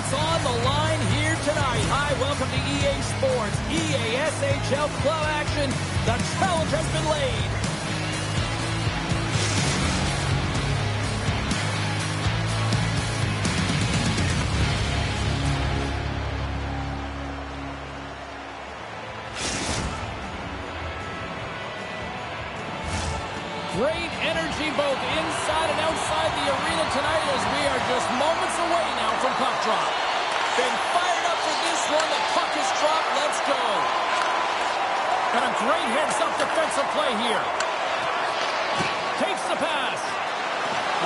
It's on the line here tonight. Hi, welcome to EA Sports, EA SHL Club action. The challenge has been laid. Great energy both inside and outside the arena tonight as we are just moments away now from puck drop. Been fired up for this one. The puck is dropped. Let's go. And a great heads-up defensive play here. Takes the pass.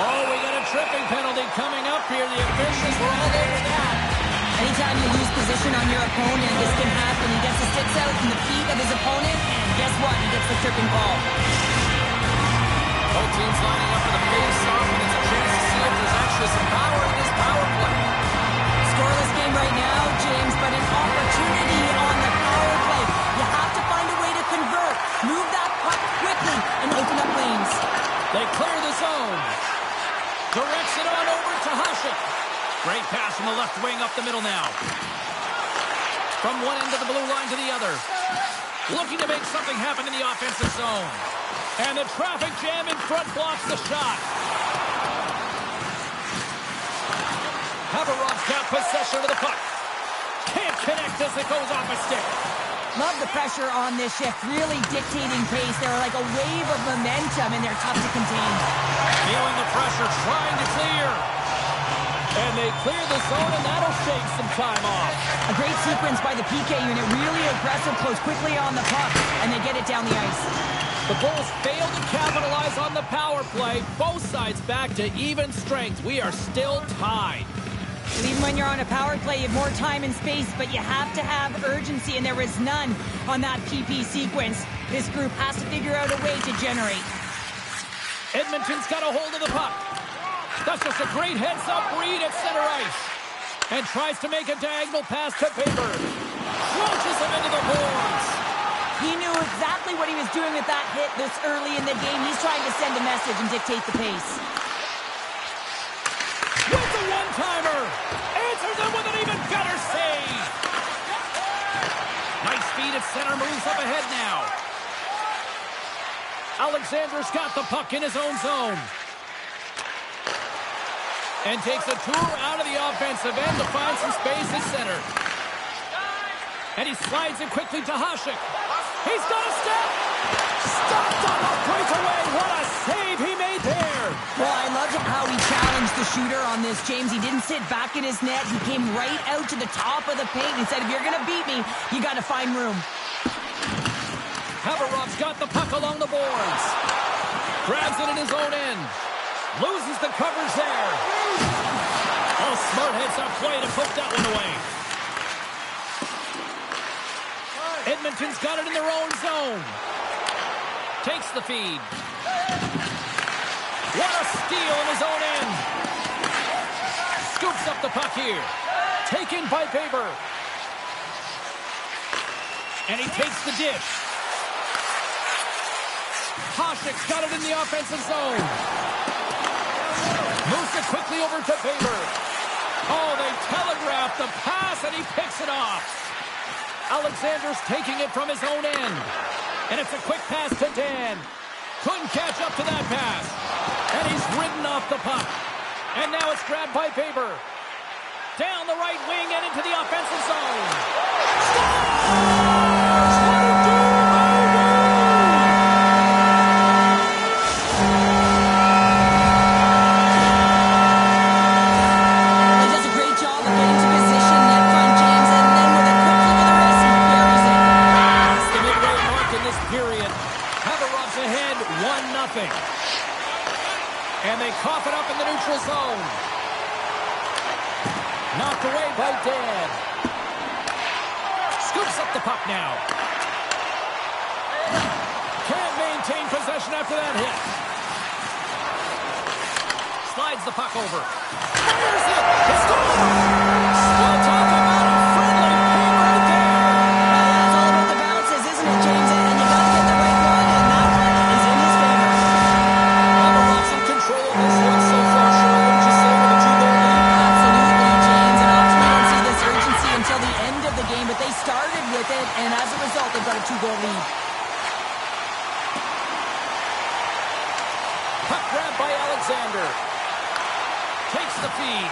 Oh, we got a tripping penalty coming up here. The officials were all over that. Anytime you lose position on your opponent, this can happen. He gets the sticks out in the feet of his opponent, and guess what? He gets the tripping ball. Both teams lining up for the face-off, and it's a chance to see if there's actually some power in this power play. Scoreless game right now, James, but an opportunity on the power play. You have to find a way to convert. Move that puck quickly and open up lanes. They clear the zone. Directs it on over to Hasek. Great pass from the left wing up the middle now. From one end of the blue line to the other. Looking to make something happen in the offensive zone. And the traffic jam in front blocks the shot. Haverov's got possession of the puck. Can't connect as it goes off a stick. Love the pressure on this shift, really dictating pace. They're like a wave of momentum, and they're tough to contain. Feeling the pressure, trying to clear. And they clear the zone, and that'll shave some time off. A great sequence by the PK unit, really aggressive, close quickly on the puck, and they get it down the ice. The Bulls fail to capitalize on the power play. Both sides back to even strength. We are still tied. And even when you're on a power play, you have more time and space, but you have to have urgency, and there is none on that PP sequence. This group has to figure out a way to generate. Edmonton's got a hold of the puck. That's just a great heads-up read at center ice. And tries to make a diagonal pass to Faber. Launches him into the boards. He knew exactly what he was doing with that hit this early in the game. He's trying to send a message and dictate the pace. With the one-timer. Answers it with an even better save. Nice speed at center. Moves up ahead now. Alexander's got the puck in his own zone. And takes a tour out of the offensive end to find some space at center. And he slides it quickly to Hasek. He's got a step. Stopped on the breakaway. What a save he made there. Well, I loved how he challenged the shooter on this, James. He didn't sit back in his net. He came right out to the top of the paint and said, if you're going to beat me, you got to find room. Haverov's got the puck along the boards. Grabs it in his own end. Loses the coverage there. Oh, smart heads-up play to put that one away. Edmonton's got it in their own zone. Takes the feed. What a steal in his own end. Scoops up the puck here. Taken by Faber. And he takes the dish. Hasek's got it in the offensive zone. Moves it quickly over to Faber. Oh, they telegraph the pass, and he picks it off. Alexander's taking it from his own end. And it's a quick pass to Dan. Couldn't catch up to that pass. And he's ridden off the puck. And now it's grabbed by Faber. Down the right wing and into the offensive zone. And they cough it up in the neutral zone. Knocked away by Dan. Scoops up the puck now. Can't maintain possession after that hit. Slides the puck over. Fires it. It's gone. Still talking about a friendly play right there. That's all about the bounces, isn't it, James? And you got to get the right one, and that one is in his favor. Haverov's in control of this one so far, Shirley. Wouldn't you say with a 2-goal lead? Absolutely, James. And I'll tell you Alexander. Takes the feed.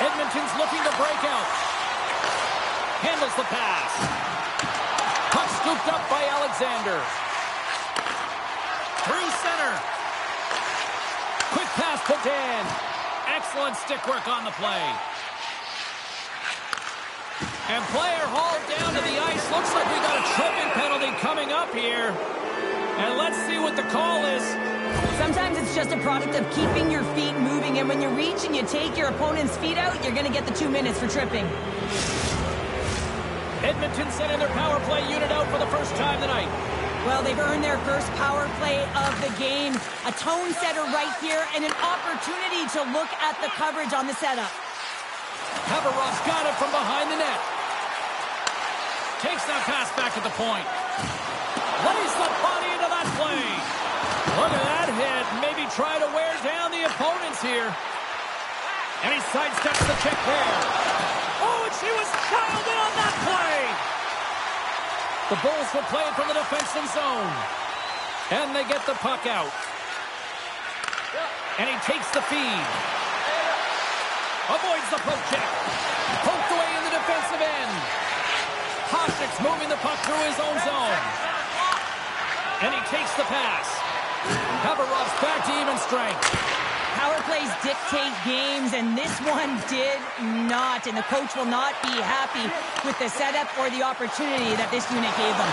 Edmonton's looking to break out. Handles the pass. Puck scooped up by Alexander. Through center. Quick pass to Dan. Excellent stick work on the play. And player hauled down to the ice. Looks like we got a tripping penalty coming up here. And let's see what the call is. Sometimes it's just a product of keeping your feet moving, and when you reach and you take your opponent's feet out, you're going to get the 2 minutes for tripping. Edmonton sending their power play unit out for the first time tonight. Well, they've earned their first power play of the game. A tone setter right here and an opportunity to look at the coverage on the setup. Haberov's got it from behind the net. Takes that pass back at the point. Lays the body into that play. Look at that hit. Maybe try to wear down the opponents here. And he sidesteps the check there. Oh, and she was child in on that play. The Bulls will play it from the defensive zone. And they get the puck out. And he takes the feed. Avoids the poke check. Poked away in the defensive end. Hasek's moving the puck through his own zone. And he takes the pass. Haberov's back to even strength. Power plays dictate games, and this one did not. And the coach will not be happy with the setup or the opportunity that this unit gave them.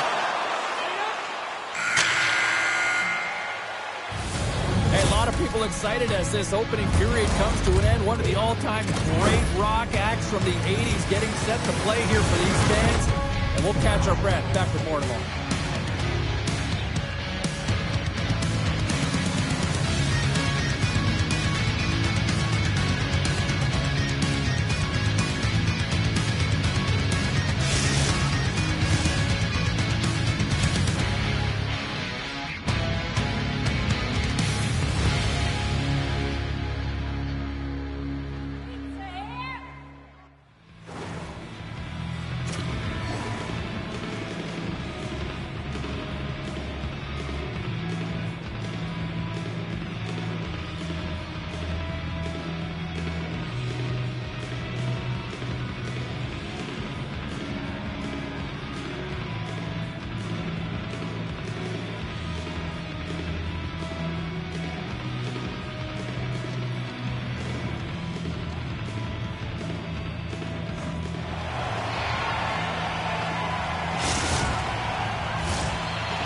Hey, a lot of people excited as this opening period comes to an end. One of the all-time great rock acts from the 80s getting set to play here for these fans. And we'll catch our breath. Back with more in a moment.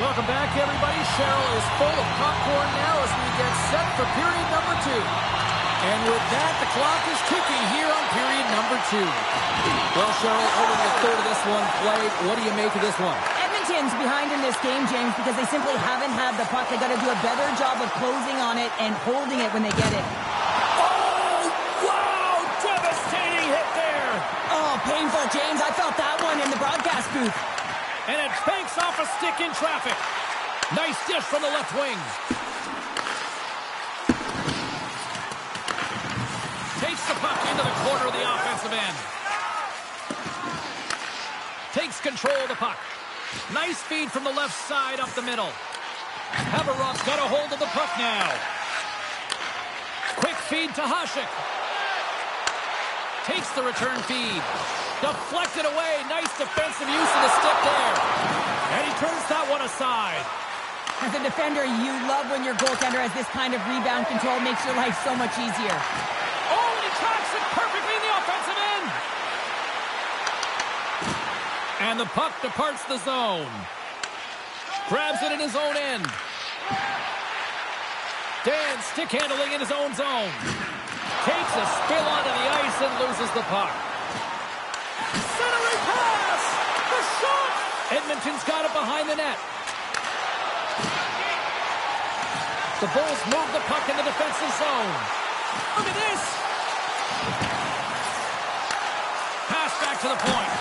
Welcome back, everybody. Cheryl is full of popcorn now as we get set for period number 2. And with that, the clock is ticking here on period number 2. Well, Cheryl, over the third of this one played. What do you make of this one? Edmonton's behind in this game, James, because they simply haven't had the puck. They got to do a better job of closing on it and holding it when they get it. Oh, wow! Devastating hit there! Oh, painful, James. I felt that one in the broadcast booth. And it banks off a stick in traffic. Nice dish from the left wing. Takes the puck into the corner of the offensive end. Takes control of the puck. Nice feed from the left side up the middle. Haberov's got a hold of the puck now. Quick feed to Hasek. Takes the return feed. Deflected away. Nice defensive use of the stick there. And he turns that one aside. As a defender, you love when your goaltender has this kind of rebound control. Makes your life so much easier. Oh, and he tracks it perfectly in the offensive end. And the puck departs the zone. Grabs it in his own end. Dan stick handling in his own zone. Takes a spill onto the ice and loses the puck. Centering pass! The shot! Edmonton's got it behind the net. The Bulls move the puck in the defensive zone. Look at this! Pass back to the point.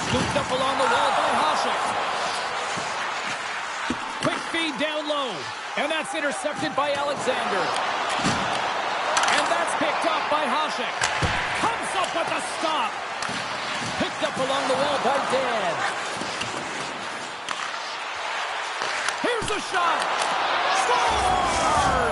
Scooped up along the wall by Hasek. Quick feed down low. And that's intercepted by Alexander. And that's picked up by Hasek. Comes up with a stop. Picked up along the wall by Dan. Here's the shot. Scores!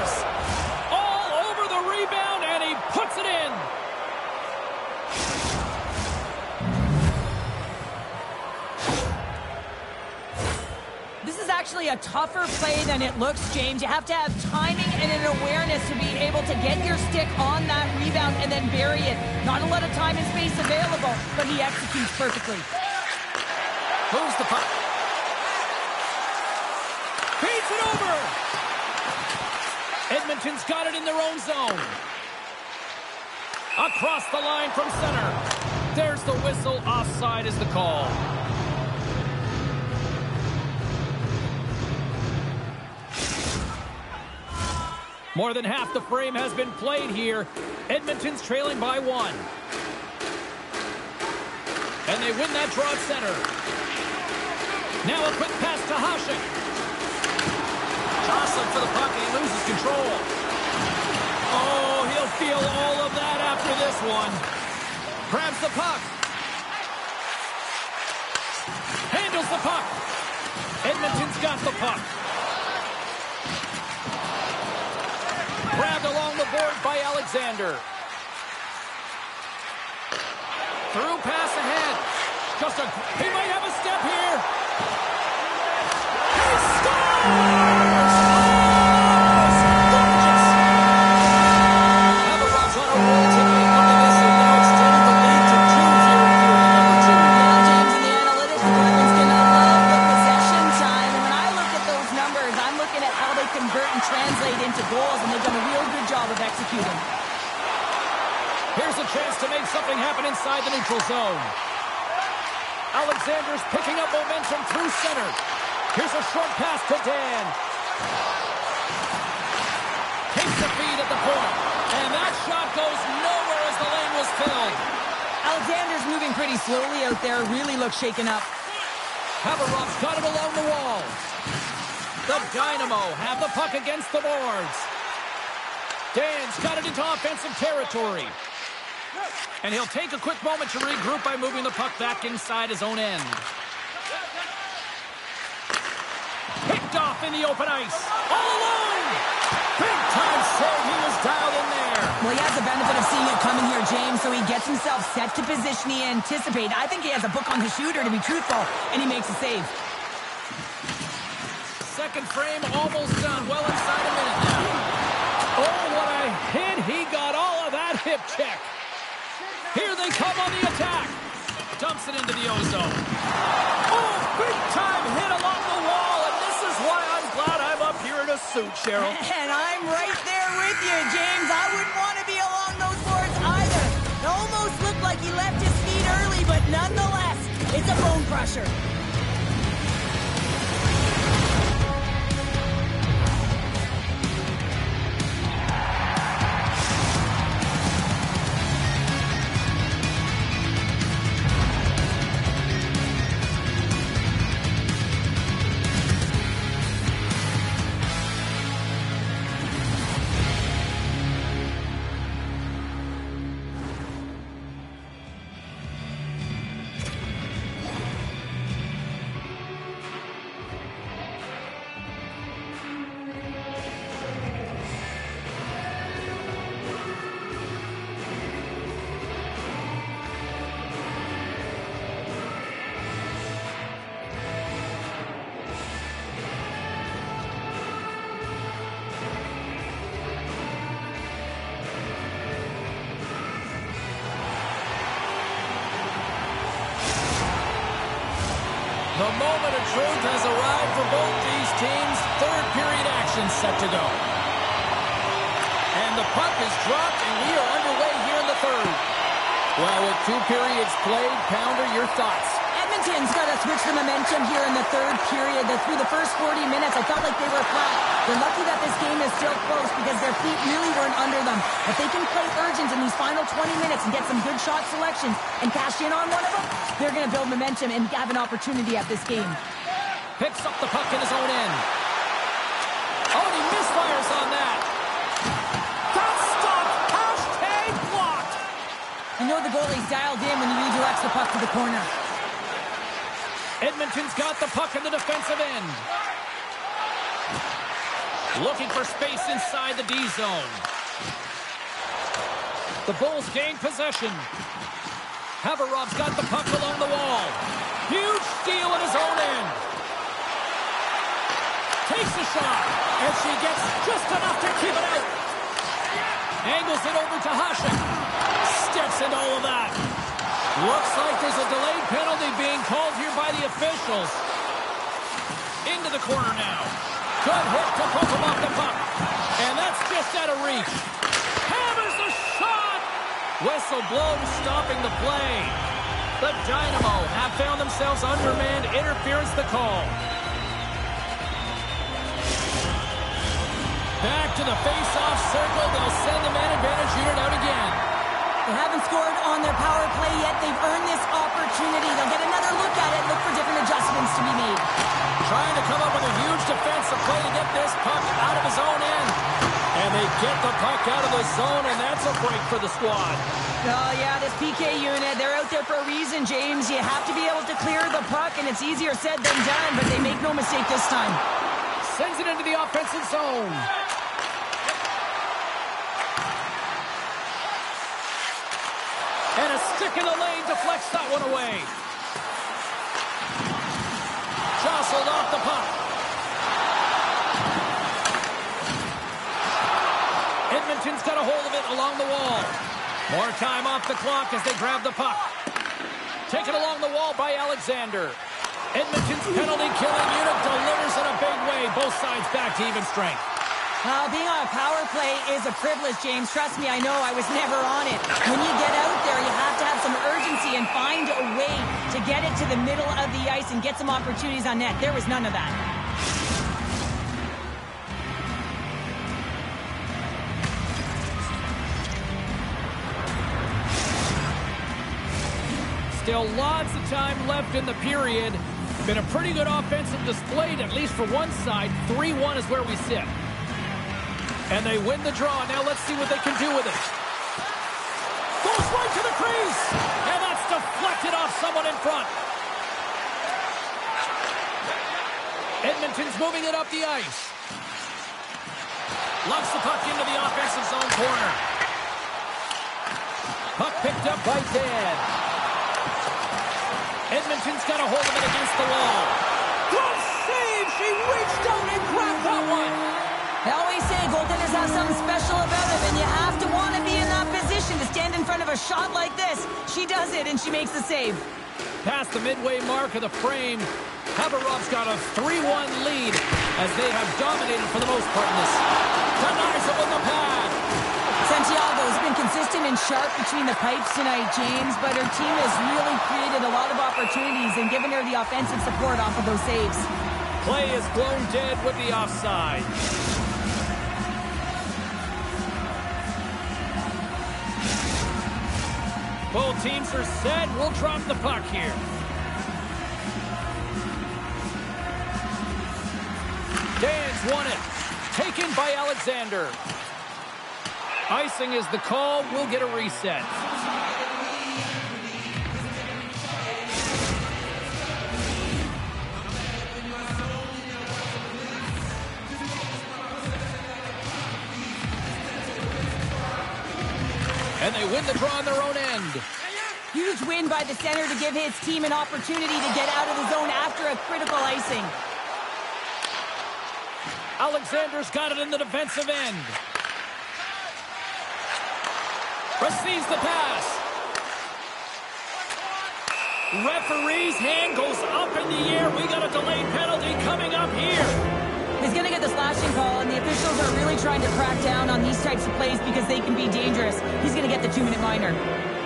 tougher play than it looks, James. You have to have timing and an awareness to be able to get your stick on that rebound and then bury it. Not a lot of time and space available, but he executes perfectly. Moves the puck. Feeds it over. Edmonton's got it in their own zone. Across the line from center. There's the whistle. Offside is the call. More than half the frame has been played here. Edmonton's trailing by 1. And they win that draw at center. Now a quick pass to Hasek. Jostling for the puck and he loses control. Oh, he'll feel all of that after this one. Grabs the puck. Handles the puck. Edmonton's got the puck. Grabbed along the board by Alexander. Through pass ahead. He might have a step here. He scores! Gorgeous! Haverov's on a roll tonight. Look at this, and now extending the lead to 2 here in period number 2. Yeah, James, in the analytics department's going to love the possession time. And when I look at those numbers, I'm looking at how they convert and translate into goals, and they've done a real good job of executing. Here's a chance to make something happen inside the neutral zone. Alexander's picking up momentum through center. Here's a short pass to Dan. Takes the feed at the point. And that shot goes nowhere as the lane was filled. Alexander's moving pretty slowly out there. Really looks shaken up. Haverov's got it along the wall. The Dynamo have the puck against the boards. Dan's got it into offensive territory. And he'll take a quick moment to regroup by moving the puck back inside his own end. Picked off in the open ice. All alone! Big time save. He was dialed in there. Well, he has the benefit of seeing it coming here, James, so he gets himself set to position he anticipated. I think he has a book on the shooter, to be truthful, and he makes a save. Second frame almost done. Well inside a minute now. Oh, what a hit. He got all of that hip check. Here they come on the attack. Dumps it into the ozone. Oh, big time hit along the wall. And this is why I'm glad I'm up here in a suit, Cheryl. And I'm right there with you, James. I wouldn't want to be along those boards either. It almost looked like he left his feet early, but nonetheless, it's a bone crusher. The moment of truth has arrived for both these teams. Third period action set to go. And the puck is dropped, and we are underway here in the third. Well, with 2 periods played, Pounder, your thoughts? Edmonton's got to switch the momentum here in the third period. Through the first 40 minutes, I felt like they were flat. They're lucky that this game is still close because their feet really weren't under them. If they can play urgent in these final 20 minutes and get some good shot selections and cash in on one of them, they're going to build momentum and have an opportunity at this game. Picks up the puck in his own end. Oh, and he misfires on that. That's stopped. Hashtag blocked. You know the goalie's dialed in when he redirects the puck to the corner. Edmonton's got the puck in the defensive end. Looking for space inside the D zone. The Bulls gain possession. Haverov's got the puck along the wall. Huge steal at his own end. Takes a shot. And she gets just enough to keep it out. Angles it over to Hasek. Steps into all of that. Looks like there's a delayed penalty being called here by the officials. Into the corner now. Good hit to poke him off the puck. And that's just out of reach. Hammers the shot. Whistle blows, stopping the play. The Dynamo have found themselves undermanned. Interference the call. Back to the face-off circle. They'll send the man advantage unit out again. They haven't scored on their power play yet. They've earned this opportunity. They'll get another look at it, look for different adjustments to be made. Trying to come up with a huge defensive play to get this puck out of his own end. And they get the puck out of the zone, and that's a break for the squad. Oh, yeah, this PK unit, they're out there for a reason, James. You have to be able to clear the puck, and it's easier said than done, but they make no mistake this time. Sends it into the offensive zone. And a stick in the lane deflects that one away. Jostled off the puck. Edmonton's got a hold of it along the wall. More time off the clock as they grab the puck. Taken along the wall by Alexander. Edmonton's penalty-killing unit delivers in a big way. Both sides back to even strength. Being on a power play is a privilege, James. Trust me, I know. I was never on it. When you get out there, you have to have some urgency and find a way to get it to the middle of the ice and get some opportunities on net. There was none of that. Still lots of time left in the period. Been a pretty good offensive display, at least for one side. 3-1 is where we sit. And they win the draw. Now let's see what they can do with it. Goes right to the crease. And that's deflected off someone in front. Edmonton's moving it up the ice. Lumps the puck into the offensive zone corner. Puck picked up by Dan. Edmonton's got a hold of it against the wall. Good save! She reached out and grabbed that one. I always say goaltenders have something special about them, and you have to want to be in that position to stand in front of a shot like this. She does it, and she makes the save. Past the midway mark of the frame, Haberov's got a 3-1 lead as they have dominated for the most part in this. Denies it with the pad. Santiago's been consistent and sharp between the pipes tonight, James, but her team has really created a lot of opportunities and given her the offensive support off of those saves. Play is blown dead with the offside. Both teams are set. We'll drop the puck here. Dan's won it. Taken by Alexander. Icing is the call. We'll get a reset. And they win the draw on their own end. Huge win by the center to give his team an opportunity to get out of the zone after a critical icing. Alexander's got it in the defensive end. Receives the pass. Referee's hand goes up in the air. We got a delayed penalty coming up here. He's going to get the slashing call, and the officials are really trying to crack down on these types of plays because they can be dangerous. He's going to get the 2-minute minor.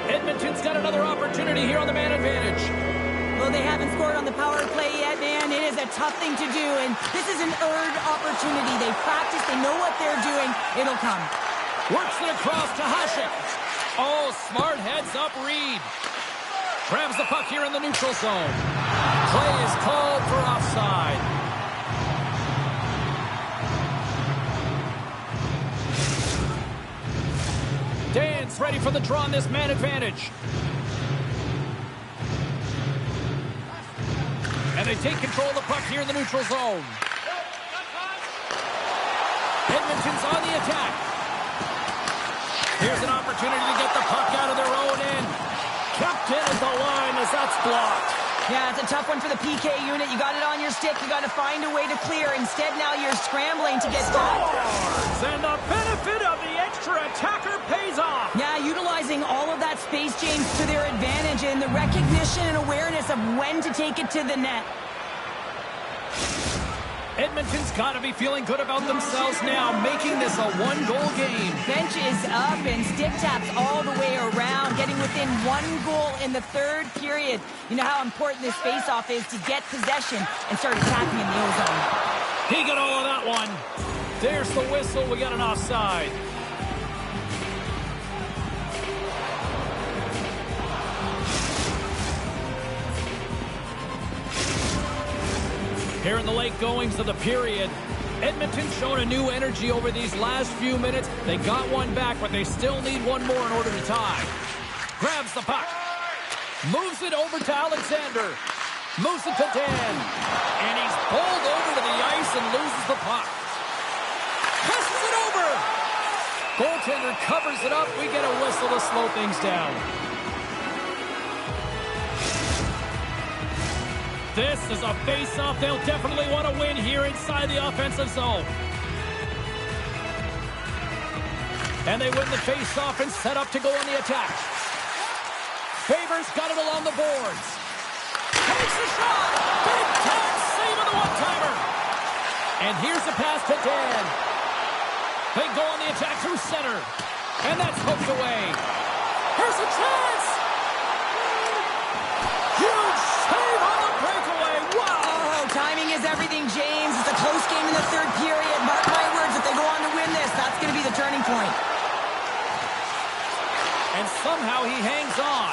Edmonton's got another opportunity here on the man advantage. Well, they haven't scored on the power play yet, man. It is a tough thing to do, and this is an earned opportunity. They practice. They know what they're doing. It'll come. Works it across to Hasek. Oh, smart heads up Reed. Grabs the puck here in the neutral zone. Play is called for offside. Dan's ready for the draw on this man advantage. And they take control of the puck here in the neutral zone. Edmonton's on the attack. Here's an opportunity to get the puck out of their own end. Kept in at the line as that's blocked. Yeah, it's a tough one for the PK unit. You got it on your stick. You got to find a way to clear. Instead, now you're scrambling to get back. And the benefit of the extra attacker pays off. Yeah, utilizing all of that space, James, to their advantage and the recognition and awareness of when to take it to the net. Edmonton's got to be feeling good about themselves now, making this a one-goal game. Bench is up and stick taps all the way around, getting within 1 goal in the third period. You know how important this face-off is to get possession and start attacking in the O-zone. He got all of that one. There's the whistle. We got an offside. Here in the late goings of the period, Edmonton's shown a new energy over these last few minutes. They got one back, but they still need one more in order to tie. Grabs the puck. Moves it over to Alexander. Moves it to Dan. And he's pulled over to the ice and loses the puck. Passes it over. Goaltender covers it up. We get a whistle to slow things down. This is a face-off they'll definitely want to win here inside the offensive zone. And they win the face-off and set up to go on the attack. Favors got it along the boards. Takes the shot. Big time save on the one-timer. And here's the pass to Dan. They go on the attack through center. And that's hooked away. Here's a chance. Huge save on the breakaway. Wow. Oh, timing is everything, James. It's a close game in the third period. Mark my words, if they go on to win this, that's going to be the turning point. And somehow he hangs on.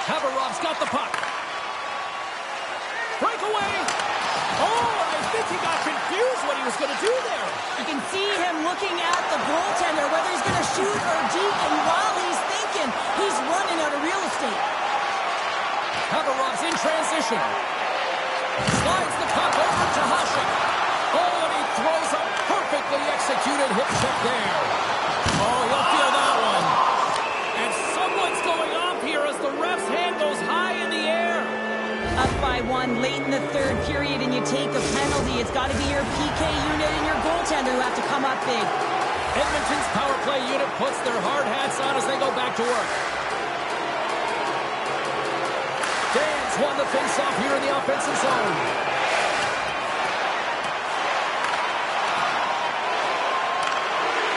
Haberov's got the puck. Breakaway. Oh, I think he got confused what he was going to do there. You can see him looking at the goaltender, whether he's going to shoot or deke, and while he's thinking, he's running out of real estate. Haberov's in transition. Slides the puck over to Hasek. Oh, and he throws a perfectly executed hip check there. Oh, he'll feel that one. And someone's going off here as the ref's hand goes high in the air. Up by 1 late in the third period and you take a penalty. It's got to be your PK unit and your goaltender who have to come up big. Edmonton's power play unit puts their hard hats on as they go back to work. Dan's won the face-off here in the offensive zone.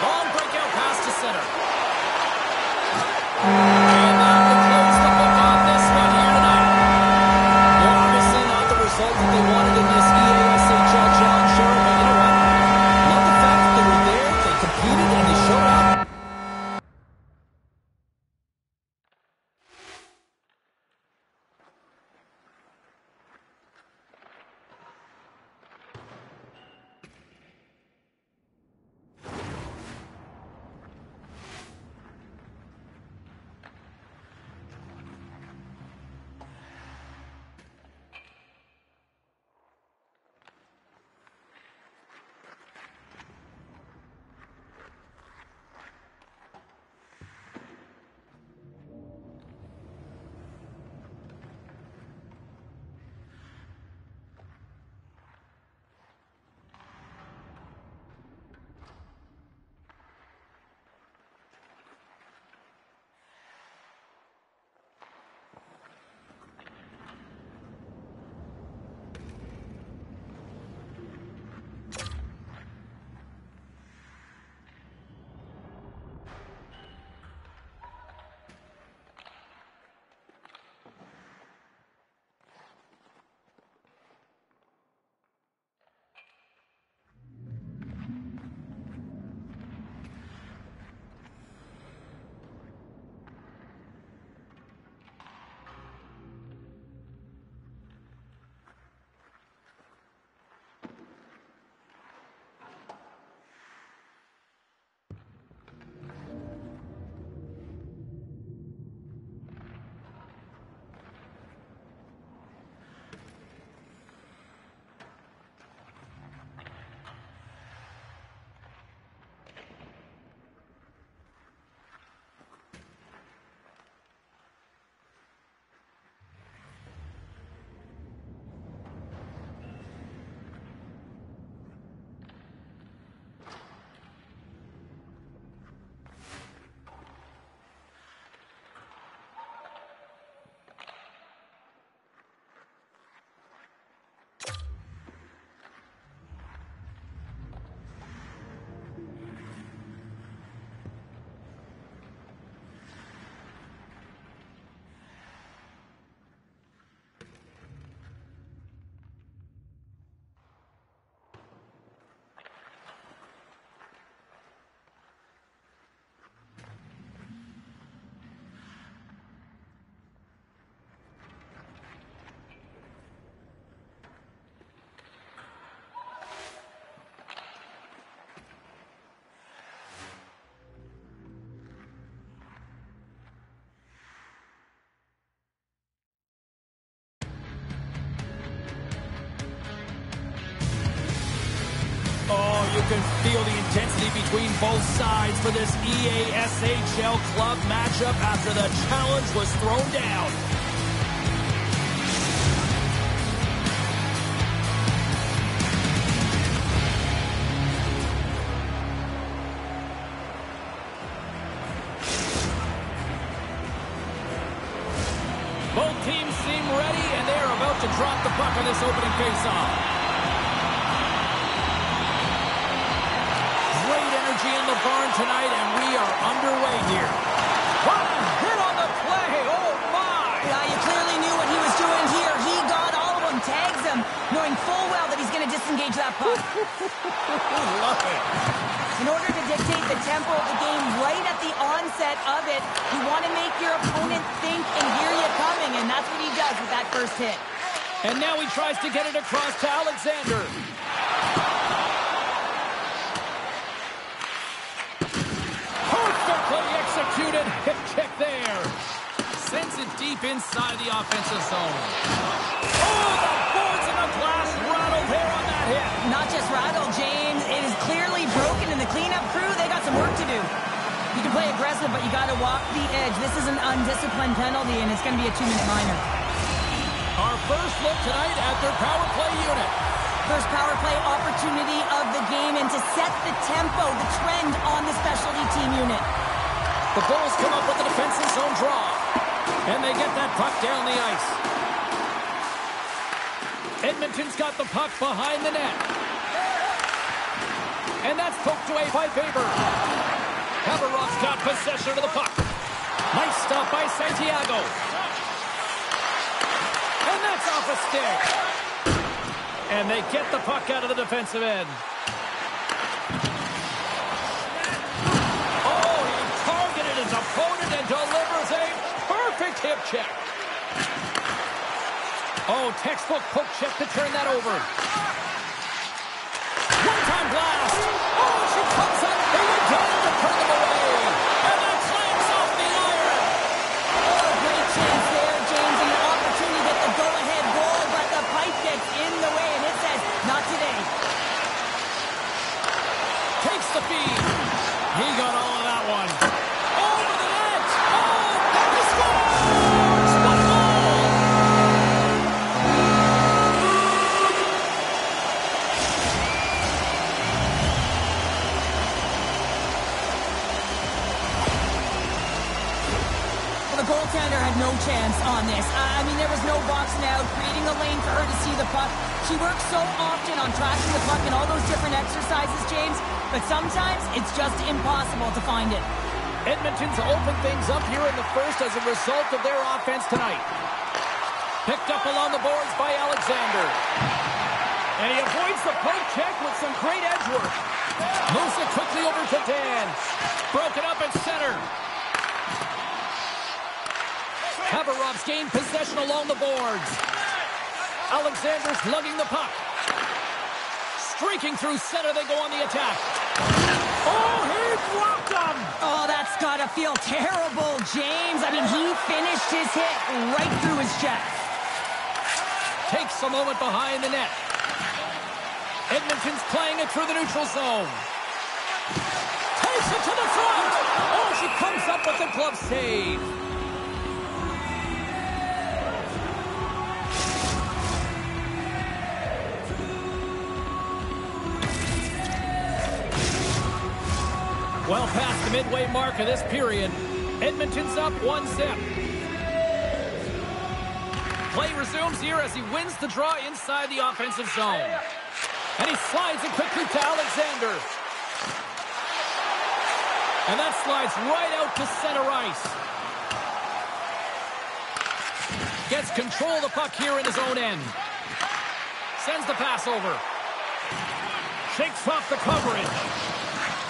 Long breakout pass to center. And that will close the book on this one here tonight. Well, obviously not the result that they wanted in this EASHL challenge, Cheryl, but you know what? Love the fact that they were there, they competed, and they showed up. between both sides for this EASHL club matchup after the challenge was thrown down. Both teams seem ready, and they are about to drop the puck on this opening faceoff. Great energy in the barn tonight, and we are underway here. What a hit on the play! Oh, my! Yeah, you clearly knew what he was doing here. He got all of them, tags them, knowing full well that he's going to disengage that puck. Love it. In order to dictate the tempo of the game right at the onset of it, you want to make your opponent think and hear you coming, and that's what he does with that first hit. And now he tries to get it across to Alexander. Perfectly executed hip check there. Sends it deep inside the offensive zone. Oh, the boards and the glass rattled there on that hit. Not just rattled, James. It is clearly broken, and the cleanup crew, they got some work to do. You can play aggressive, but you got to walk the edge. This is an undisciplined penalty, and it's going to be a 2-minute minor. Our first look tonight at their power play unit. First power play opportunity of the game, and to set the tempo, the trend on the specialty team unit. The Bulls come up with the defensive zone draw, and they get that puck down the ice. Edmonton's got the puck behind the net. And that's poked away by Faber. Haveroff's got possession of the puck. Nice stop by Santiago. And that's off a stick. And they get the puck out of the defensive end. Oh, he targeted his opponent and delivers a perfect hip check. Oh, textbook poke check to turn that over. One-time blast. Oh, she comes up big again to turn them away. And that slams off the iron. Oh, great chance there, James, and an opportunity to get the go-ahead goal, but the pipe gets in the way, and it says, not today. Takes the feed. He got all of that one. Over the net. Oh, he scores! What a goal! The goaltender had no chance on this. I mean, there was no boxing out, creating a lane for her to see the puck. She works so often on tracking the puck and all those different exercises, James, but sometimes it's just impossible to find it. Edmonton's opened things up here in the first as a result of their offense tonight. Picked up along the boards by Alexander. And he avoids the poke check with some great edge work. Moves it quickly over to Dan. Broken up at center. Haveroff's gained possession along the boards. Alexander's lugging the puck. Streaking through center, they go on the attack. Oh, he dropped him! Oh, that's gotta feel terrible, James. I mean, he finished his hit right through his chest. Takes a moment behind the net. Edmonton's playing it through the neutral zone. Takes it to the front! Oh, she comes up with the glove save. Well past the midway mark of this period, Edmonton's up 1-0. Play resumes here as he wins the draw inside the offensive zone. And he slides it quickly to Alexander. And that slides right out to center ice. Gets control of the puck here in his own end. Sends the pass over. Shakes off the coverage.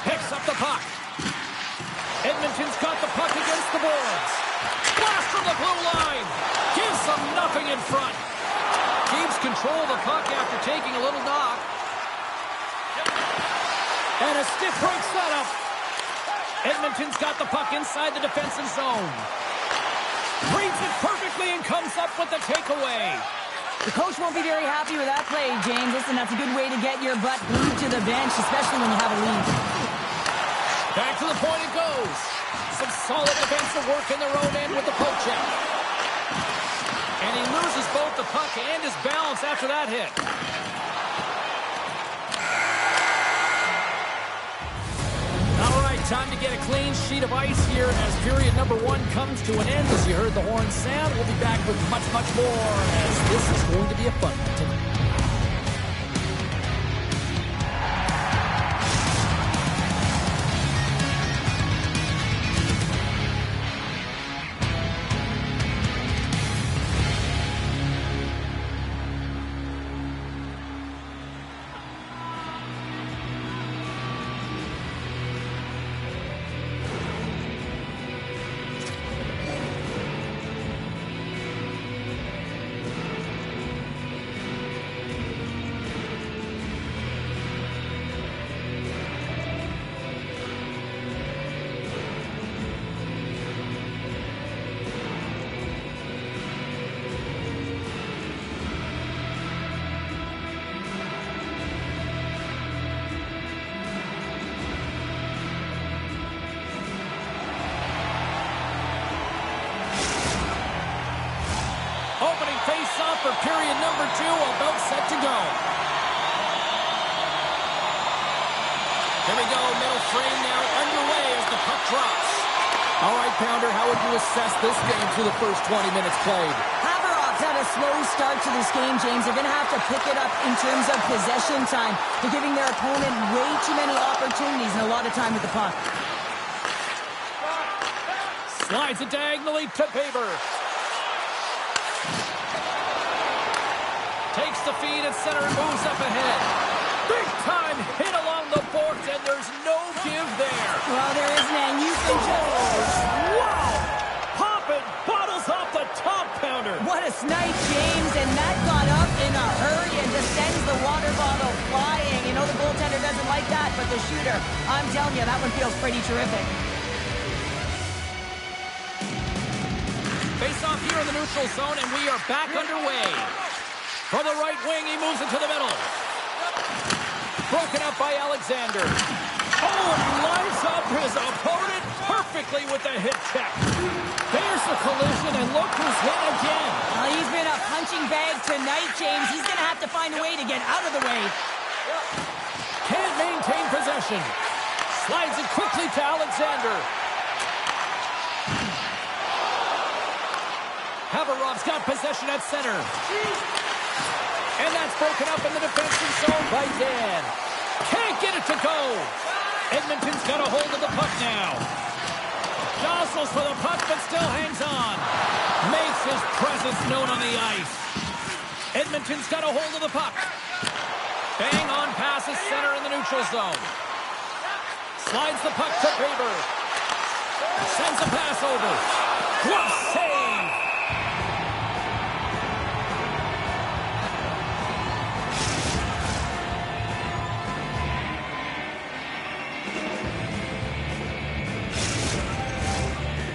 Picks up the puck. Edmonton's got the puck against the boards. Blast from the blue line. Gives them nothing in front. Keeps control of the puck after taking a little knock. And a stiff break setup. Edmonton's got the puck inside the defensive zone. Reads it perfectly and comes up with the takeaway. The coach won't be very happy with that play, James. Listen, that's a good way to get your butt glued to the bench, especially when you have a lead. Back to the point it goes. Some solid defensive work in their own end with the poke check. And he loses both the puck and his balance after that hit. All right, time to get a clean sheet of ice here as period number 1 comes to an end. As you heard the horn sound, we'll be back with much, much more as this is going to be a fun one tonight. Opening face-off for period number 2, about set to go. Here we go, middle frame now underway as the puck drops. All right, Pounder, how would you assess this game through the first 20 minutes played? Haveroff's had a slow start to this game, James. They're going to have to pick it up in terms of possession time. They're giving their opponent way too many opportunities and a lot of time with the puck. Slides it diagonally to Faber. Takes the feed at center and moves up ahead. Big time hit along the boards, and there's no give there. Well, there isn't, and you can just... Wow! Popping bottles off the top, Pounder. What a snipe, James, and that got up in a hurry and just sends the water bottle flying. You know the goaltender doesn't like that, but the shooter, I'm telling you, that one feels pretty terrific. Face off here in the neutral zone, and we are back underway. From the right wing, he moves it to the middle. Broken up by Alexander. Oh, and he lines up his opponent perfectly with the hit check. There's the collision, and look who's hit again. Well, he's been a punching bag tonight, James. He's going to have to find a way to get out of the way. Can't maintain possession. Slides it quickly to Alexander. Haveroff's got possession at center. And that's broken up in the defensive zone by Dan. Can't get it to go. Edmonton's got a hold of the puck now. Jostles for the puck, but still hangs on. Makes his presence known on the ice. Edmonton's got a hold of the puck. Bang on passes center in the neutral zone. Slides the puck to Faber. Sends a pass over. Glove save.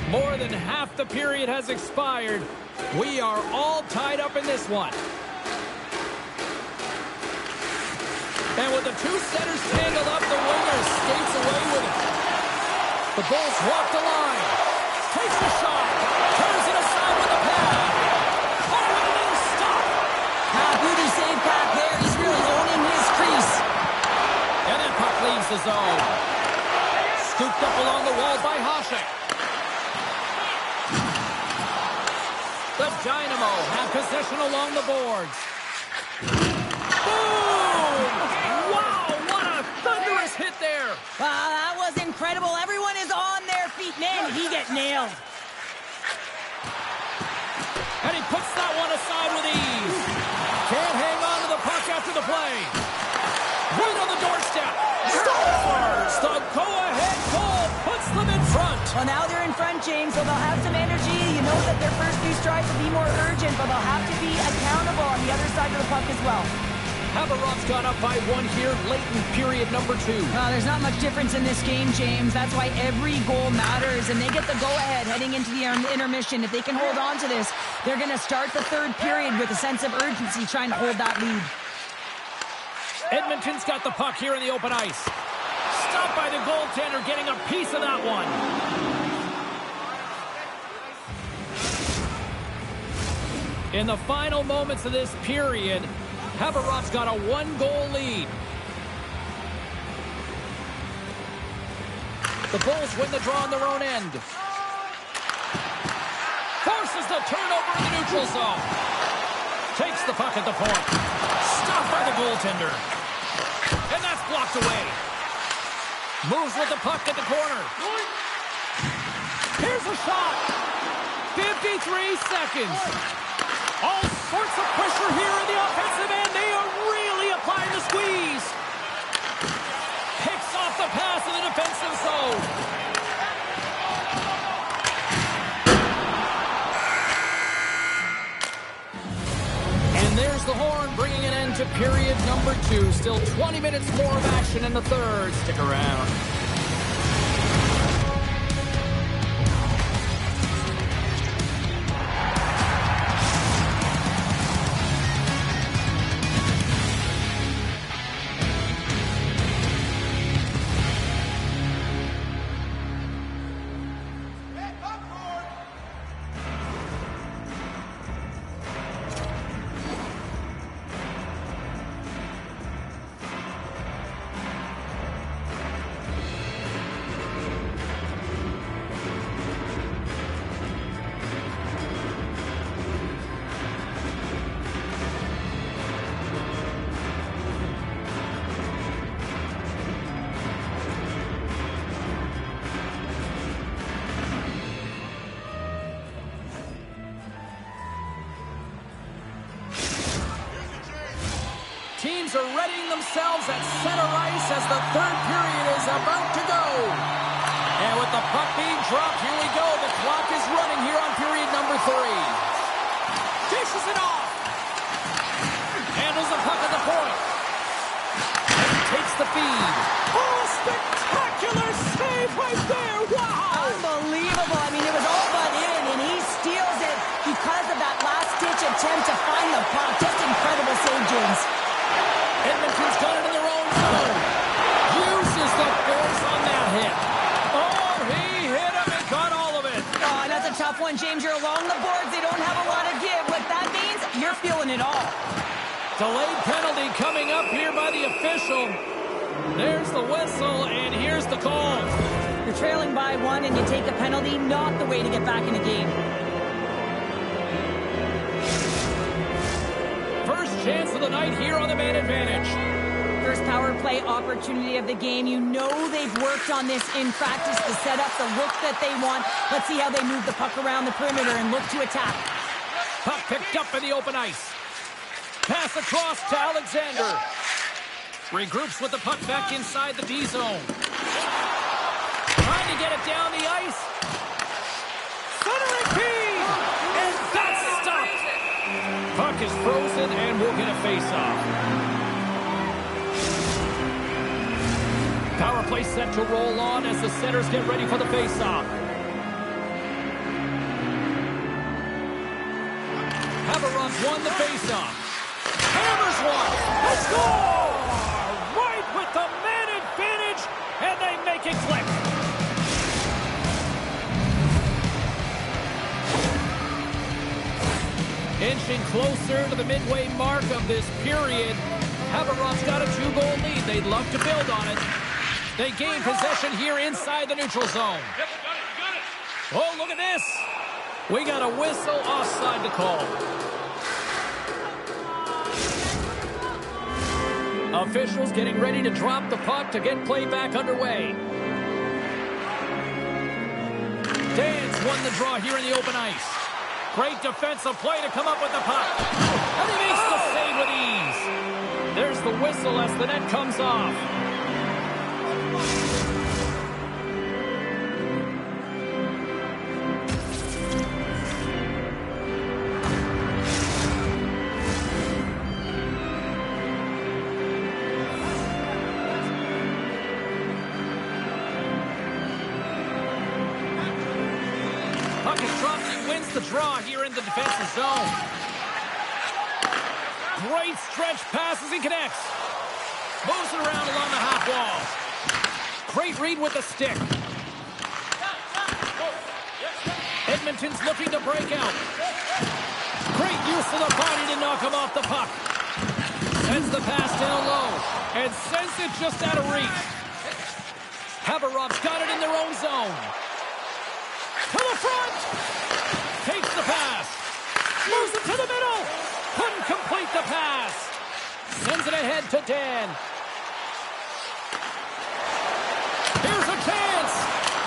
More than half the period has expired. We are all tied up in this one. And with the two centers tangled up, the winger skates away with it. The Bulls walk the line. Takes the shot. Turns it aside with the pad. Oh, what a little stop. Beauty save back there. He's really owning his crease. And that puck leaves the zone. Scooped up along the wall by Hasek. The Dynamo have possession along the boards. Boom! Wow, what a thunderous hit there. Wow, that was incredible. Everyone is on their feet. Man, did he get nailed. And he puts that one aside with ease. Can't hang on to the puck after the play. Right on the doorstep. Scores! The go-ahead goal puts them in front. Well, now they're in front, James, so they'll have some energy. You know that their first few strides will be more urgent, but they'll have to be accountable on the other side of the puck as well. Haveroff's gone up by 1 here late in period number 2. There's not much difference in this game, James. That's why every goal matters, and they get the go-ahead heading into the intermission. If they can hold on to this, they're going to start the third period with a sense of urgency trying to hold that lead. Edmonton's got the puck here in the open ice. Stop stop by the goaltender, getting a piece of that one. In the final moments of this period, Haveroff's got a 1-goal lead. The Bulls win the draw on their own end. Forces the turnover in the neutral zone. Takes the puck at the point. Stopped by the goaltender. And that's blocked away. Moves with the puck at the corner. Here's a shot. 53 seconds. All sorts of pressure here in the offensive end. They are really applying the squeeze. Picks off the pass in the defensive zone. And there's the horn, bringing an end to period number 2. Still 20 minutes more of action in the third. Stick around. Teams are readying themselves at center ice as the third period is about to go. And with the puck being dropped, here we go. The clock is running here on period number 3. Dishes it off. Handles the puck at the point. And takes the feed. Oh, spectacular save right there. Wow. Unbelievable. I mean, it was all but in, and he steals it because of that last-ditch attempt to find the puck. Just incredible save, James. Edmonton's got it in their own zone. Uses the force on that hit. Oh, he hit him and got all of it. Oh, that's a tough one, James. You're along the boards. They don't have a lot of give. What that means, you're feeling it all. Delayed penalty coming up here by the official. There's the whistle, and here's the call. You're trailing by 1 and you take a penalty. Not the way to get back in the game. First chance of the night here on the man advantage. First power play opportunity of the game. You know they've worked on this in practice to set up the look that they want. Let's see how they move the puck around the perimeter and look to attack. Puck picked up in the open ice. Pass across to Alexander. Regroups with the puck back inside the D zone. Trying to get it down the ice. Centering feed! And that's stopped. Puck is frozen and we'll get a face-off. Power play set to roll on as the centers get ready for the face-off. Haveroff won the face-off. Hammers one. Let's go! Right with the man advantage, and they make it click. Inching closer to the midway mark of this period. Haveroff's got a 2-goal lead. They'd love to build on it. They gain possession here inside the neutral zone. Oh, look at this. We got a whistle offside to call. Officials getting ready to drop the puck to get play back underway. Dan's won the draw here in the open ice. Great defensive play to come up with the puck. And he makes the save with ease. There's the whistle as the net comes off. Puck is dropped. He wins the draw here in the defensive zone. Great stretch pass as he connects. Moves it around along the half wall. Great read with the stick. Edmonton's looking to break out. Great use of the body to knock him off the puck. Sends the pass down low and sends it just out of reach. Haverov's got it in their own zone. To the front. Takes the pass. Moves it to the middle. Couldn't complete the pass. Sends it ahead to Dan. Here's a chance.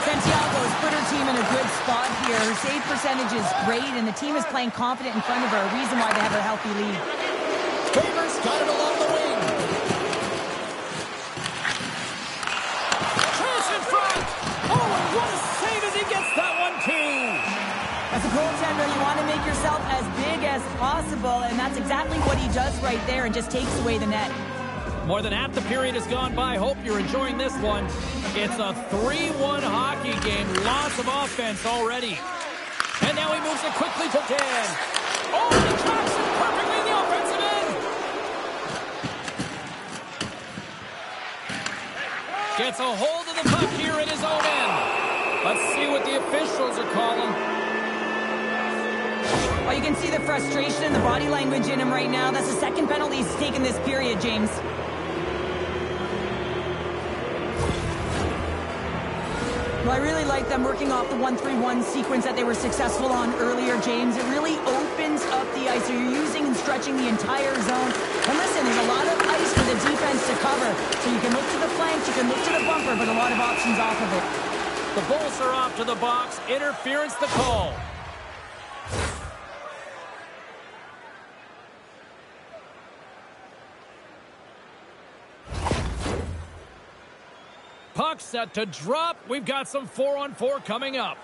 Santiago's put her team in a good spot here. Her save percentage is great, and the team is playing confident in front of her, a reason why they have a healthy lead. Favors got it along the wing. Chance in front. Oh, and what a save as he gets that one, too. As a goaltender, you want to make yourself as big as possible, and that's exactly what he does right there and just takes away the net. More than half the period has gone by. Hope you're enjoying this one. It's a 3-1 hockey game. Lots of offense already. And now he moves it quickly to Dan. Oh, he tracks it perfectly in the offensive end. Gets a hold of the puck here in his own end. Let's see what the officials are calling. Well, you can see the frustration and the body language in him right now. That's the second penalty he's taken this period, James. Well, I really like them working off the 1-3-1 sequence that they were successful on earlier, James. It really opens up the ice. So you're using and stretching the entire zone. And listen, there's a lot of ice for the defense to cover. So you can look to the flanks, you can look to the bumper, but a lot of options off of it. The Bulls are off to the box. Interference the call. Puck set to drop. We've got some 4-on-4 coming up.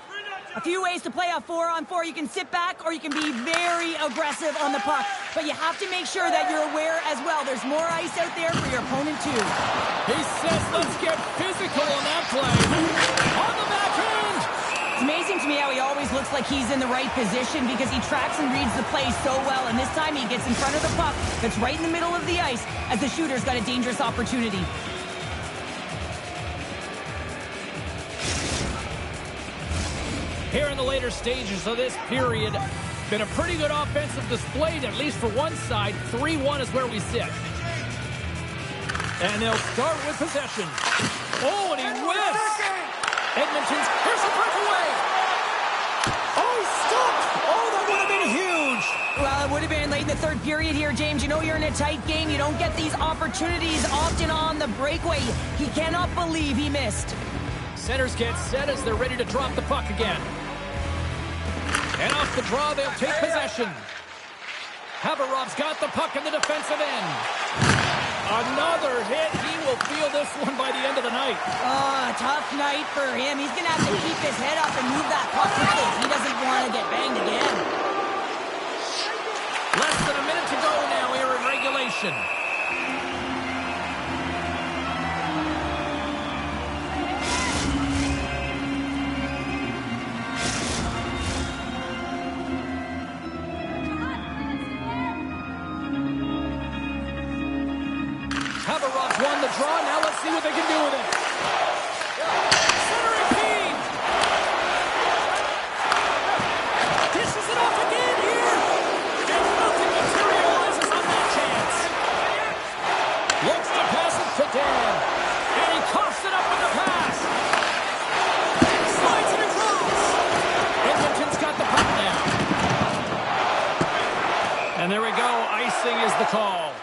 A few ways to play a 4-on-4. You can sit back or you can be very aggressive on the puck. But you have to make sure that you're aware as well. There's more ice out there for your opponent too. He says let's get physical on that play. On the backhand. It's amazing to me how he always looks like he's in the right position because he tracks and reads the play so well. And this time he gets in front of the puck that's right in the middle of the ice as the shooter's got a dangerous opportunity. Here in the later stages of this period, been a pretty good offensive display, at least for one side. 3-1 is where we sit. And they'll start with possession. Oh, and he whiffs. Edmonton's, here's a breakaway. Oh, he stopped. Oh, that would have been huge. Well, it would have been late in the third period here, James. You know you're in a tight game. You don't get these opportunities often on the breakaway. He cannot believe he missed. Centers get set as they're ready to drop the puck again. And off the draw, they'll take possession. Haverov's got the puck in the defensive end. Another hit. He will feel this one by the end of the night. Oh, tough night for him. He's going to have to keep his head up and move that puck quickly. He doesn't want to get banged again. Less than a minute to go now here in regulation. Haverov's won the draw. Now let's see what they can do with it. Centering feed. Dishes it off again here. And nothing materializes on that chance. Looks to pass it to Dan. And he coughs it up with the pass. Slides it across. Edmonton's got the puck now. And there we go. Icing is the call.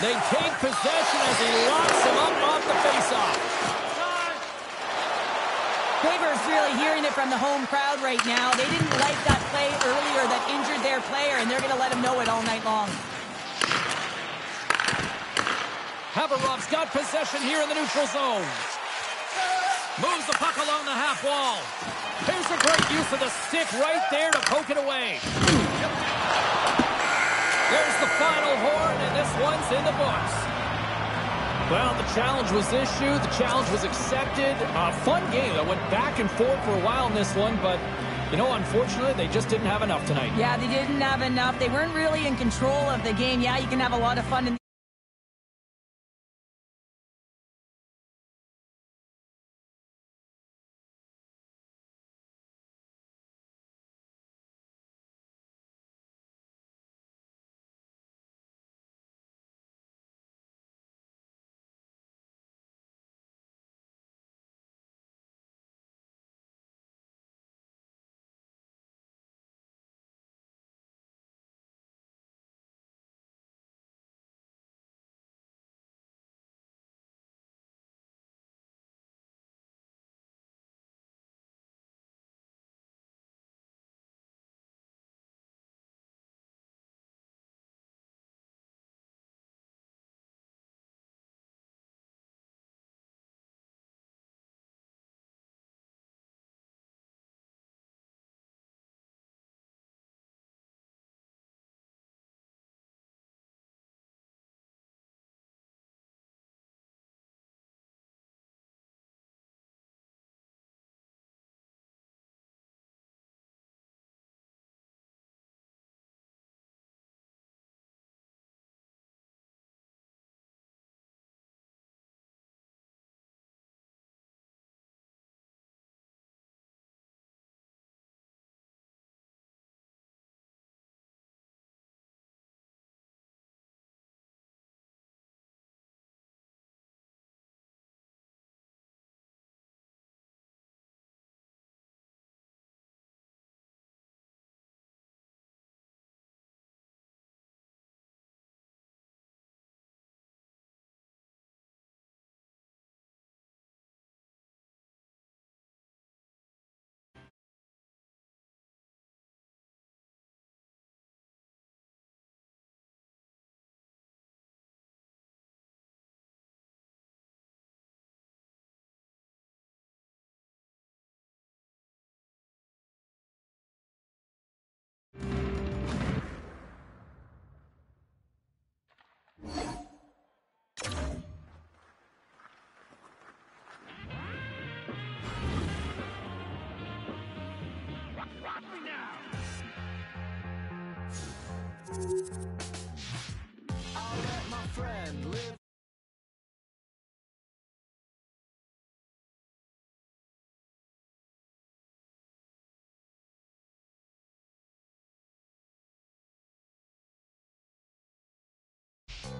They take possession as he locks him up off the faceoff. Sabres really hearing it from the home crowd right now. They didn't like that play earlier that injured their player, and they're going to let him know it all night long. Haberov's got possession here in the neutral zone. Moves the puck along the half wall. Here's a great use of the stick right there to poke it away. There's the final horn, and this one's in the books. Well, the challenge was issued. The challenge was accepted. A fun game that went back and forth for a while in this one, but, you know, unfortunately, they just didn't have enough tonight. Yeah, they didn't have enough. They weren't really in control of the game. Yeah, you can have a lot of fun in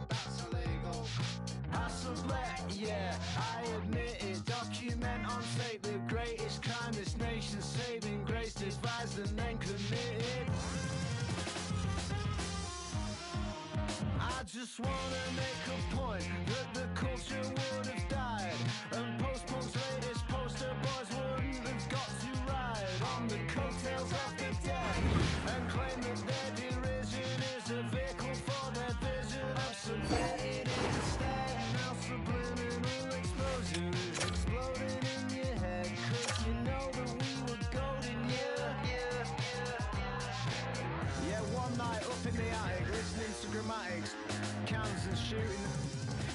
That's illegal. I sublet, yeah, I admit it. Document on tape the greatest crime this nation's saving grace devised and then committed. I just wanna make a point that the culture would have died, and post-punk's latest poster boys wouldn't have got to ride on the coattails of the dead and claim that their derision is a vehicle for their vision of subverted instead. Now subliminal explosion is exploding in your head, 'cause you know that we were golden, yeah, one night up in the attic listening to grammatics, cans and shooting,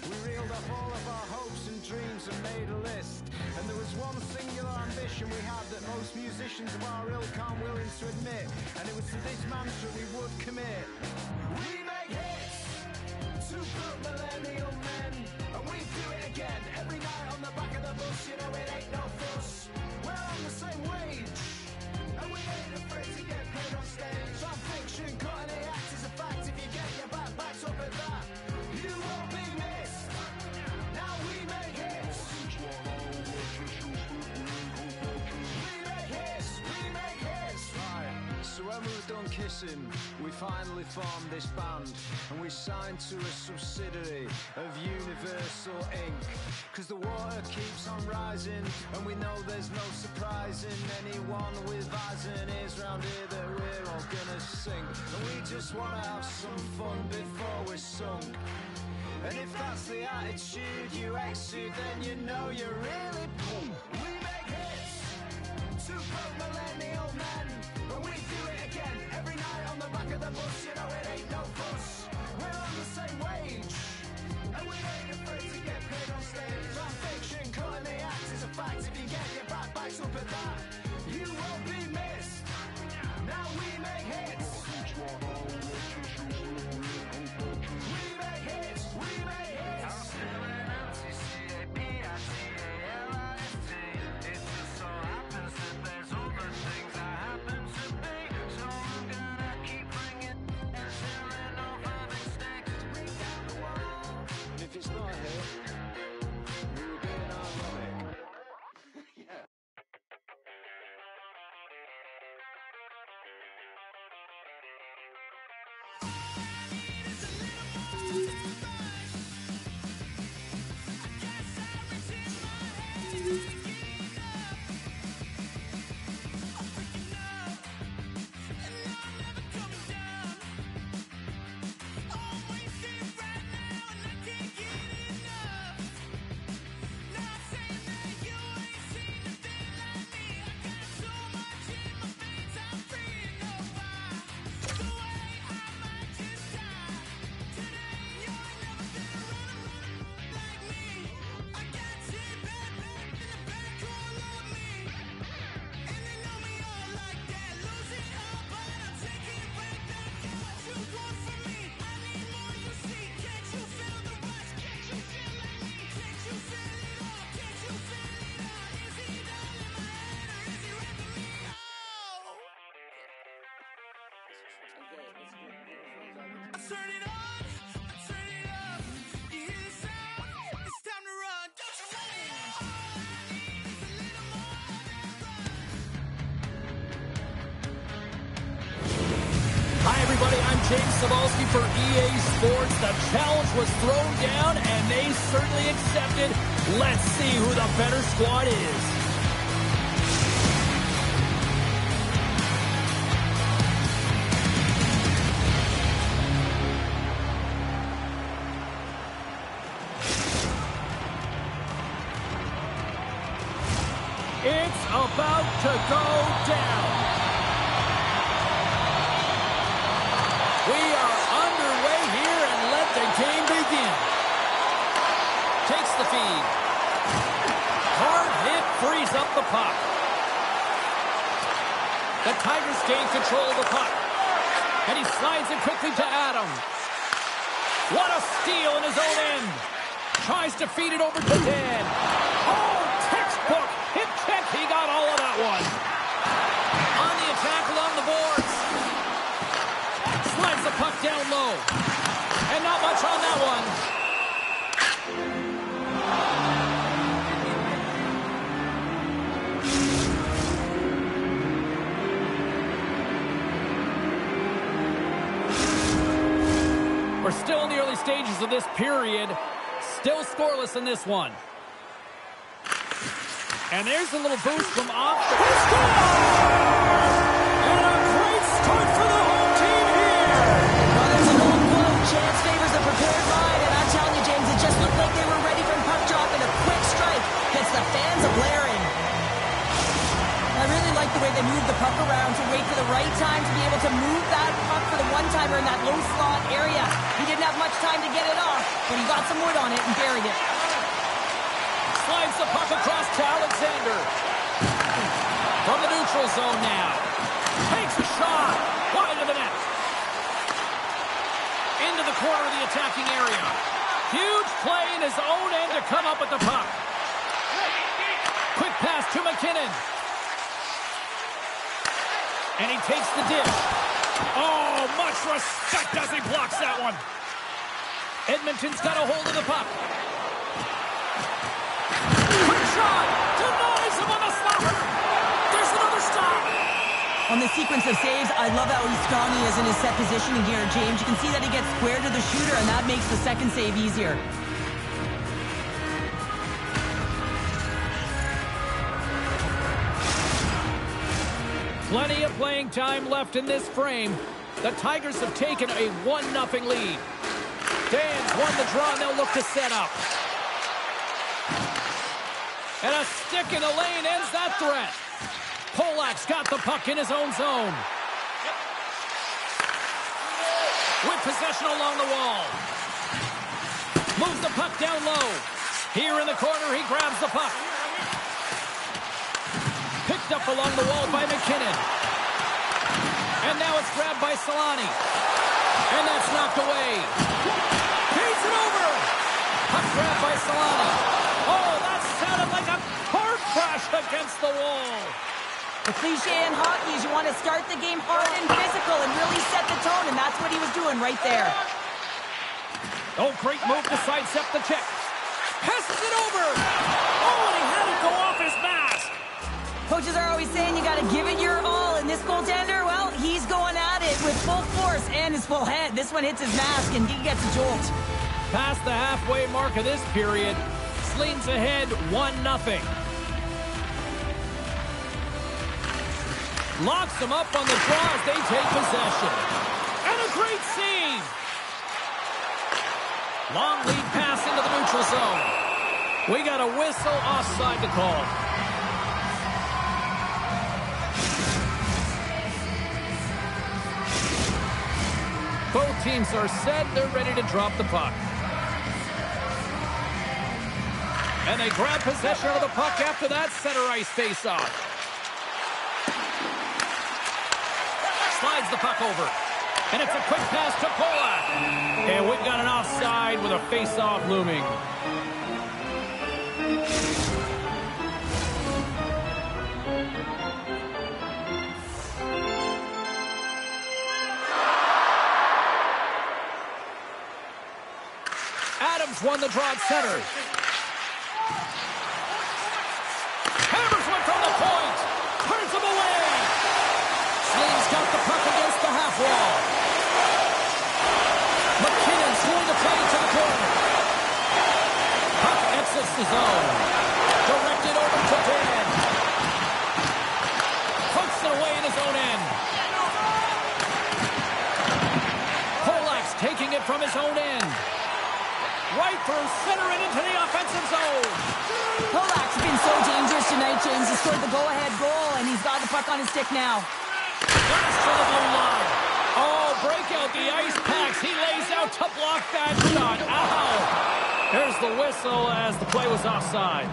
we reeled off all of our hopes and dreams and made a list. And there was one singular ambition we had that most musicians of our ilk aren't willing to admit, and it was to this mantra we would commit. We make hits to put millennial men, and we do it again every night on the back of the bus. You know it ain't no fuss. We're on the same wage, and we ain't afraid to get paid on stage. On fiction, cutting the act is a fact. If you get your back backed up at that, you won't be missed. Now we make hits. We make hits. Right. So when we were done kissing, we finally formed this band, and we signed to a subsidiary of Universal Inc. Cause the water keeps on rising, and we know there's no surprising anyone with eyes and ears round here that we're all gonna sing. And we just wanna have some fun before we're sunk. And if that's the attitude you exude, then you know you're really boom. We make hits, two broke millennial men, and we do it again every night on the back of the bus. You know it ain't no fuss. We're on the same wage, and we ain't afraid to get paid on stage. Our fiction, cutting the act is a fact. If you get your backbacks up at that, you won't be missed. Now we make hits. Turn it on, turn it up. You hear the sound? It's time to run. Don't you run it? All I need is a little more than Hi, everybody. I'm James Cebulski for EA Sports. The challenge was thrown down, and they certainly accepted. Let's see who the better squad is. It's about to go down. We are underway here, and let the game begin. Takes the feed. Hard hit frees up the puck. The Tigers gain control of the puck. And he slides it quickly to Adam. What a steal in his own end. Tries to feed it over to Dan. Oh, textbook. Hit check. He got all of that one. On the attack along the boards. Slides the puck down low. And not much on that one. We're still in the early stages of this period. Still scoreless in this one. And there's a little boost from off the score! And a great start for the home team here! Well, there's an old quote, chance favors a prepared mind, and I'm telling you, James, it just looked like they were ready from puck drop, and a quick strike gets the fans a-blaring. I really like the way they moved the puck around to wait for the right time to be able to move that puck for the one-timer in that low slot area. He didn't have much time to get it off, but he got some wood on it and buried it. Slides the puck across to Alexander. From the neutral zone now. Takes a shot. Wide of the net. Into the corner of the attacking area. Huge play in his own end to come up with the puck. Quick pass to McKinnon. And he takes the dish. Oh, much respect as he blocks that one. Edmonton's got a hold of the puck. Quick shot. Denies him on the slapper. There's another stop. On the sequence of saves, I love how strong he is in his set positioning here, James. You can see that he gets square to the shooter, and that makes the second save easier. Plenty of playing time left in this frame. The Tigers have taken a 1-0 lead. Dan's won the draw, and they'll look to set up. And a stick in the lane ends that threat. Polak's got the puck in his own zone. With possession along the wall. Moves the puck down low. Here in the corner, he grabs the puck. Picked up along the wall by McKinnon. And now it's grabbed by Solani. And that's knocked away. Feeds it over. Puck grabbed by Solani. Oh, that sounded like a car crash against the wall. The cliche in hockey is you want to start the game hard and physical and really set the tone, and that's what he was doing right there. Oh, great move to sidestep the check. Passes it over. Oh, and he had it go off his mask. Coaches are always saying you got to give it your all, and this goaltender, well, he's going at it with full force and his full head. This one hits his mask, and he gets a jolt. Past the halfway mark of this period, Sleems ahead 1-0. Locks them up on the draw as they take possession. And a great save. Long lead pass into the neutral zone. We got a whistle offside to call. Both teams are set. They're ready to drop the puck. And they grab possession of the puck after that center ice face-off. Slides the puck over. And it's a quick pass to Polak. And we've got an offside with a face-off looming. Adams won the draw at center. Hammers one from the point. Turns him away. Sleeves got the puck against the half wall. McKinnon's going to play to the corner. Puck exits the zone. Directed over to Dan. Punts it away in his own end. Polak's taking it from his own end. Right through center and into the offensive zone. Polak's been so dangerous tonight, James. He scored the go-ahead goal, and he's got the puck on his stick now. Pass to the blue line. Oh, break out the ice packs. He lays out to block that shot. Ow! There's the whistle as the play was offside.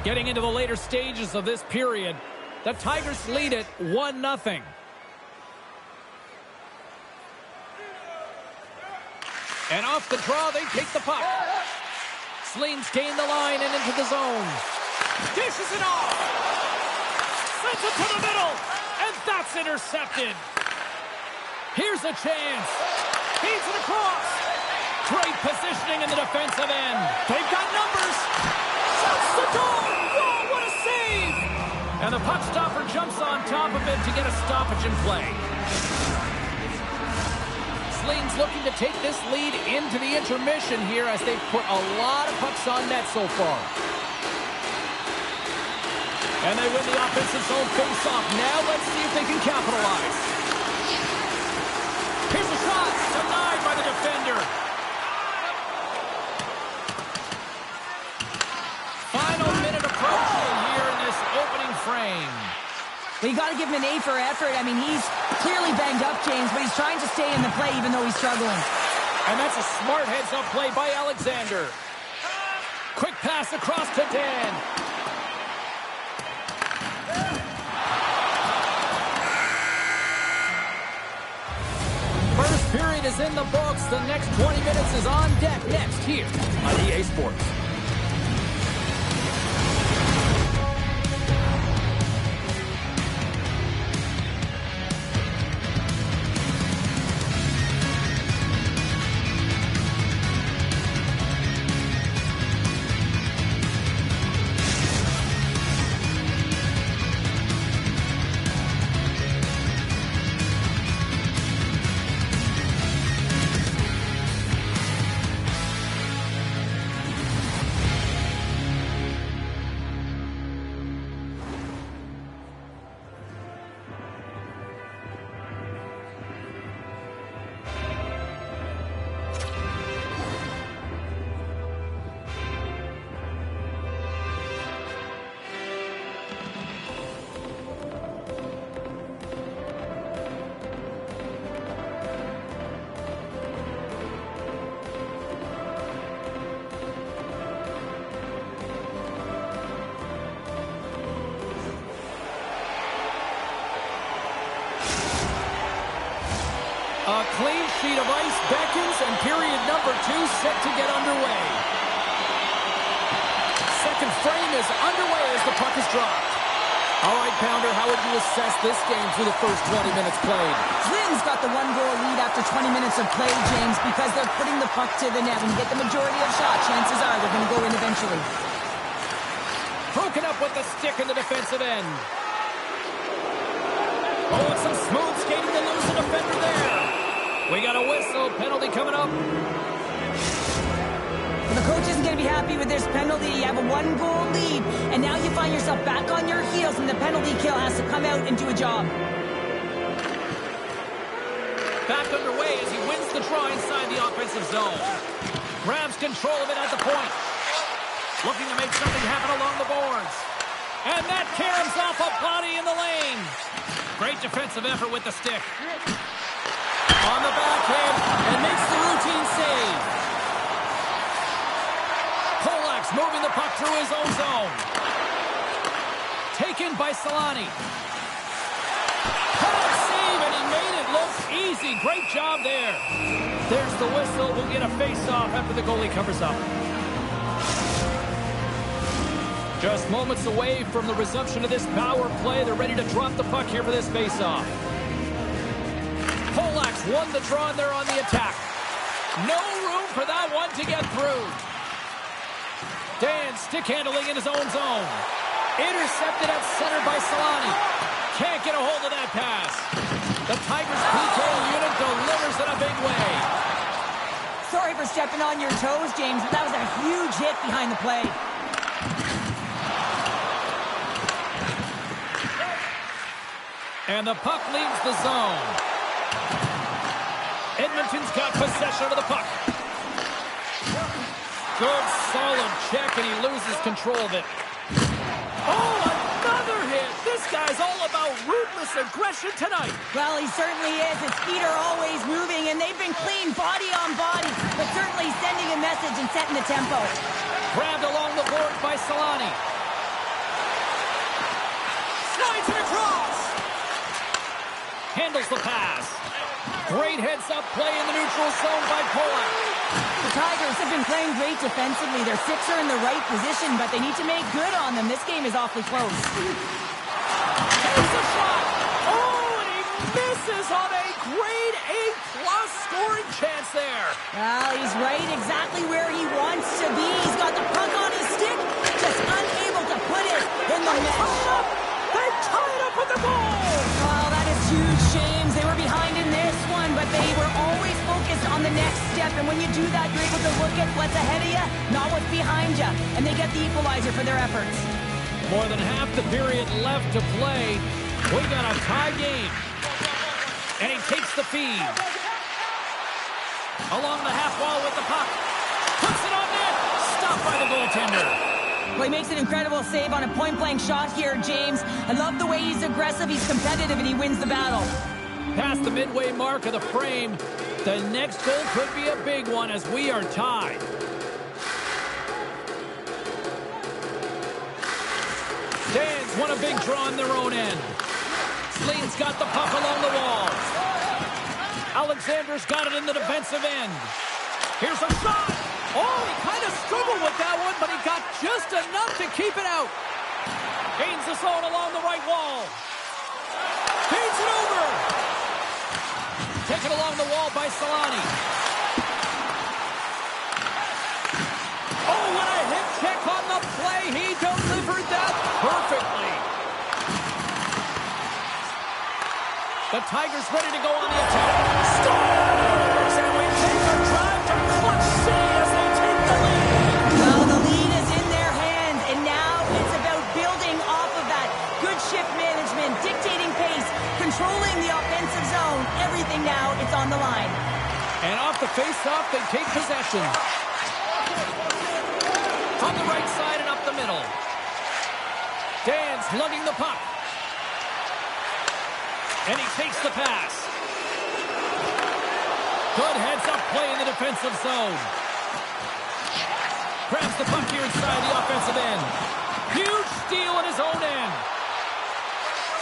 Getting into the later stages of this period, the Tigers lead it 1-0. And off the draw, they take the puck. Sleems gain the line and into the zone. Dishes it off. Sends it to the middle. And that's intercepted. Here's a chance. Feeds it across. Great positioning in the defensive end. They've got numbers. Shoots the goal. Whoa, what a save. And the puck stopper jumps on top of it to get a stoppage in play. Sleems looking to take this lead into the intermission here as they've put a lot of pucks on net so far. And they win the offensive zone face-off. Now let's see if they can capitalize. Here's a shot. Denied by the defender. Final minute approaching here in this opening frame. Well, you got to give him an A for effort. I mean, he's clearly banged up, James, but he's trying to stay in the play even though he's struggling. And that's a smart heads-up play by Alexander. Quick pass across to Dan. First period is in the books. The next 20 minutes is on deck next here on EA Sports. A clean sheet of ice beckons, and period number 2 set to get underway. Second frame is underway as the puck is dropped. All right, Pounder, how would you assess this game through the first 20 minutes played? Slayton's got the 1-goal lead after 20 minutes of play, James, because they're putting the puck to the net. When you get the majority of shots, chances are they're going to go in eventually. Broken up with the stick in the defensive end. Oh, and some smooth skating to lose the defender there. We got a whistle. Penalty coming up. Well, the coach isn't going to be happy with this penalty. You have a 1-goal lead, and now you find yourself back on your heels, and the penalty kill has to come out and do a job. Back underway as he wins the draw inside the offensive zone. Grabs control of it at the point. Looking to make something happen along the boards. And that caroms off a body in the lane. Great defensive effort with the stick. On the backhand, and makes the routine save. Polak's moving the puck through his own zone. Taken by Solani. Polak save, and he made it look easy. Great job there. There's the whistle. We'll get a face-off after the goalie covers up. Just moments away from the resumption of this power play. They're ready to drop the puck here for this face-off. Polak's won the draw, and they're on the attack. No room for that one to get through. Dan stick handling in his own zone. Intercepted at center by Solani. Can't get a hold of that pass. The Tigers PK unit delivers in a big way. Sorry for stepping on your toes, James, but that was a huge hit behind the play. And the puck leaves the zone. Edmonton's got possession of the puck. Good, solid check, and he loses control of it. Oh, another hit! This guy's all about ruthless aggression tonight. Well, he certainly is. His feet are always moving, and they've been clean body on body, but certainly sending a message and setting the tempo. Grabbed along the board by Solani. Slides it across. Handles the pass. Great heads-up play in the neutral zone by Polak. The Tigers have been playing great defensively. Their six are in the right position, but they need to make good on them. This game is awfully close. There's a shot. Oh, and he misses on a grade A+ scoring chance there. Well, he's right exactly where he wants to be. He's got the puck on his stick, just unable to put it in the mesh. They tied up with the goal. Oh, that is huge, James. They were behind in this one, but they were always focused on the next step. And when you do that, you're able to look at what's ahead of you, not what's behind you. And they get the equalizer for their efforts. More than half the period left to play. We got a tie game. And he takes the feed. Along the half wall with the puck. Puts it on net. Stopped by the goaltender. Well, he makes an incredible save on a point-blank shot here, James. I love the way he's aggressive, he's competitive, and he wins the battle. Past the midway mark of the frame, the next goal could be a big one as we are tied. Dan's won a big draw on their own end. Slayton's got the puck along the wall. Alexander's got it in the defensive end. Here's a shot. Oh, he kind of struggled with that one, but he got just enough to keep it out. Gains the zone along the right wall. Feeds it over. Taken along the wall by Solani. Oh, what a hip check on the play. He delivered that perfectly. The Tigers ready to go on the attack. Scores! And we take a drive to Clutch City as they take the lead. Well, the lead is in their hands, and now it's about building off of that. Good shift management, dictating pace, controlling the offensive zone. Everything now, it's on the line. And off the face-off, they take possession. From the right side and up the middle. Dan's lugging the puck. And he takes the pass. Good heads-up play in the defensive zone. Grabs the puck here inside the offensive end. Huge steal at his own end.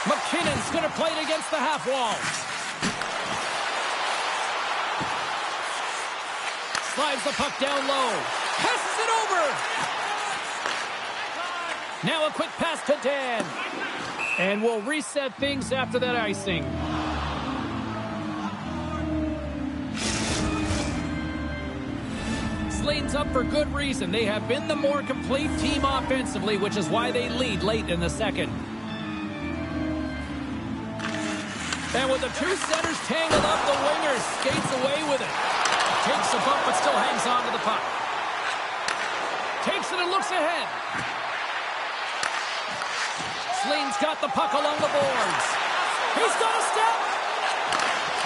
McKinnon's going to play it against the half wall. drives the puck down low. Passes it over. Now a quick pass to Dan. And we'll reset things after that icing. Slane's up for good reason. They have been the more complete team offensively, which is why they lead late in the second. And with the two centers tangled up, the winger skates away with it. Takes a bump, but still hangs on to the puck. Takes it and looks ahead. Slane's got the puck along the boards. He's got a step.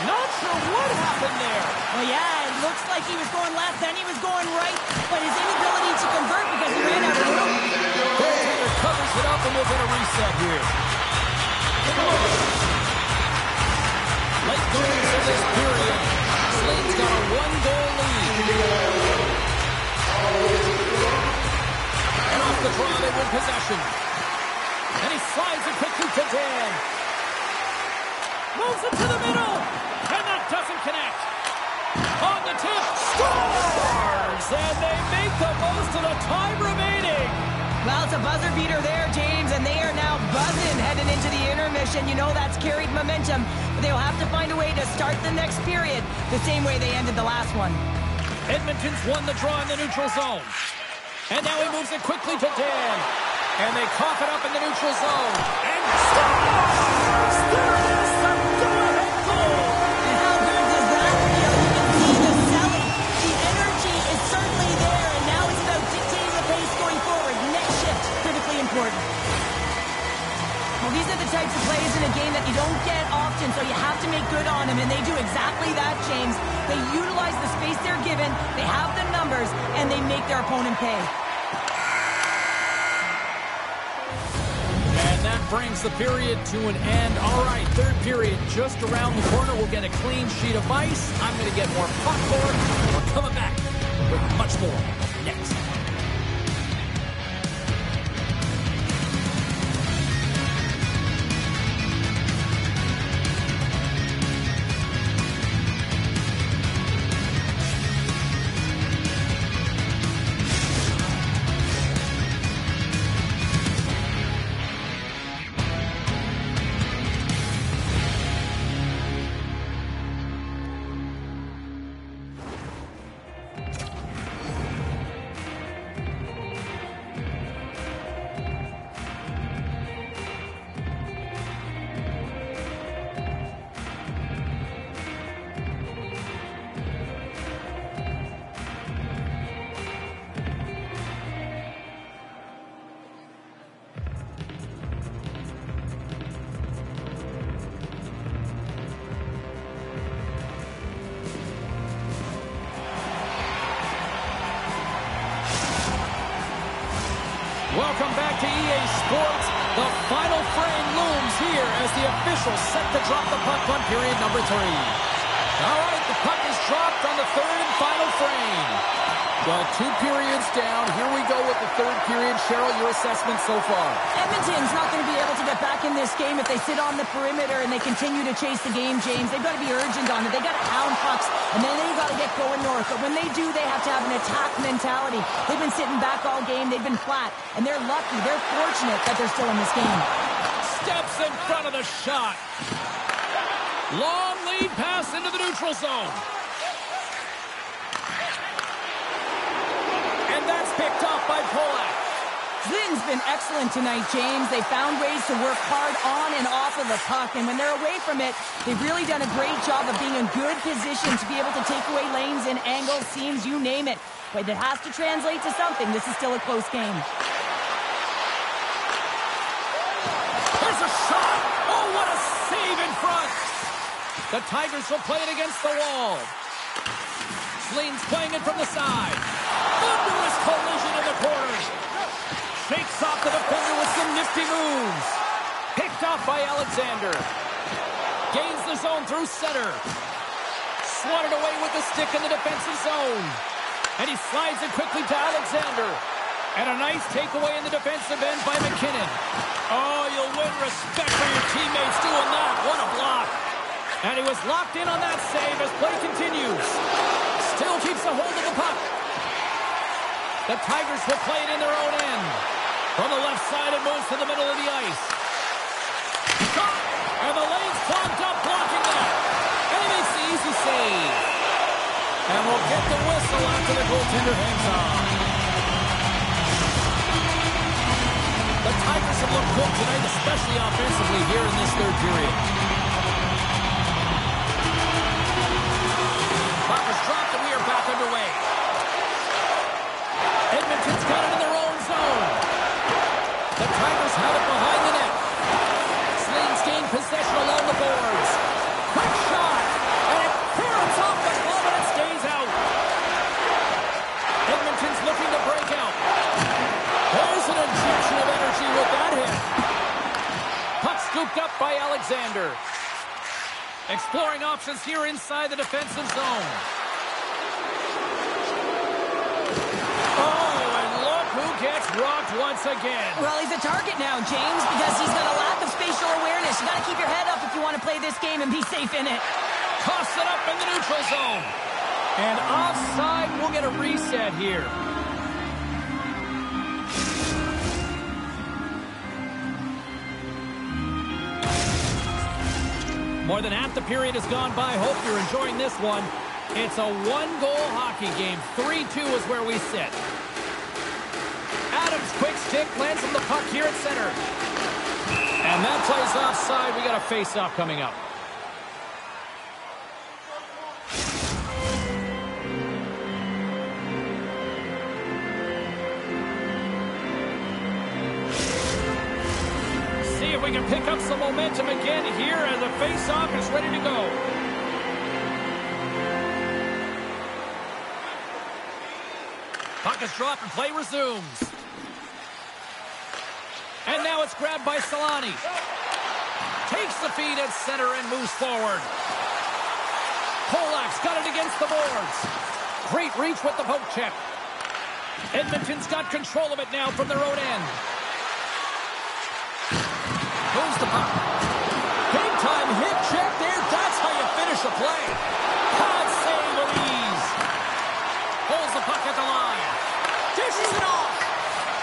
Not sure what happened there. Well, yeah, it looks like he was going left, then he was going right, but his inability to convert because he ran out of room. Goaltender covers it up, and we'll get a reset here. Late goals in this period. Slane's got a one-goal lead. And off the draw, they win possession. And he slides it quickly to Dan. Moves it to the middle. And that doesn't connect. On the tip. Scores! And they make the most of the time remaining. Well, it's a buzzer beater there, James, and they are now buzzing heading into the intermission. You know that's carried momentum, but they'll have to find a way to start the next period the same way they ended the last one. Edmonton's won the draw in the neutral zone. And now he moves it quickly to Dan. And they cough it up in the neutral zone. And scores! There is the go-ahead goal! And how good does that feel? You can see the selling. The energy is certainly there, and now it's about dictating the pace going forward. Next shift, critically important. Well, these are the types of plays in a game that you don't get often, so you have to make good on them, and they do exactly that, James. They utilize the space they're given, they have the numbers, and they make their opponent pay. Brings the period to an end. All right, third period just around the corner. We'll get a clean sheet of ice. I'm going to get more popcorn. We're coming back with much more next. Welcome back to EA Sports. The final frame looms here as the officials set to drop the puck on period number 3. All right, the puck is dropped on the third and final frame. Well, 2 periods down. Here we go with the third period. Cheryl, your assessment so far? Edmonton's not going to be able to get back in this game if they sit on the perimeter and they continue to chase the game, James. They've got to be urgent on it. They've got to pound pucks, and then they've got to get going north. But when they do, they have to have an attack mentality. They've been sitting back all game. They've been flat, and they're lucky. They're fortunate that they're still in this game. Steps in front of the shot. Long lead pass into the neutral zone. And that's picked up by Polak. Lynn's been excellent tonight, James. They found ways to work hard on and off of the puck, and when they're away from it, they've really done a great job of being in good position to be able to take away lanes and angles, seams, you name it. But it has to translate to something. This is still a close game. There's a shot! Oh, what a save in front! The Tigers will play it against the wall. Slane's playing it from the side. Thunderous collision in the corner. Shakes off the defender with some nifty moves. Picked off by Alexander. Gains the zone through center. Swatted away with the stick in the defensive zone. And he slides it quickly to Alexander. And a nice takeaway in the defensive end by McKinnon. Oh, you'll win respect for your teammates doing that. What a block. And he was locked in on that save as play continues. Still keeps a hold of the puck. The Tigers will play it in their own end. From the left side, it moves to the middle of the ice. Shot! And the lane's clogged up, blocking that. And he makes the easy save. And we'll get the whistle after the goaltender hangs on. The Tigers have looked good tonight, especially offensively here in this third period. Puck is dropped and we are back underway. Edmonton's got it in their own zone. The Tigers have it behind the net. Slings gain possession along the boards. Quick shot. And it clears off the glove and it stays out. Edmonton's looking to break out. There's an injection of energy with that hit. Puck scooped up by Alexander. Exploring options here inside the defensive zone. Oh, and look who gets rocked once again. Well, he's a target now, James, because he's got a lack of spatial awareness. You got to keep your head up if you want to play this game and be safe in it. Toss it up in the neutral zone. And offside, we'll get a reset here. More than half the period has gone by. Hope you're enjoying this one. It's a one-goal hockey game. 3-2 is where we sit. Adams, quick stick, lands on the puck here at center. And that plays offside. We got a face-off coming up. See if we can pick up some momentum again here as the face-off is ready to go. Puck is dropped and play resumes. And now it's grabbed by Solani. Takes the feed at center and moves forward. Polak's got it against the boards. Great reach with the poke check. Edmonton's got control of it now from their own end. Moves the puck. Big time hit check there. That's how you finish a play. Hard save, Louise. Holds the puck at the line. Dishes it off.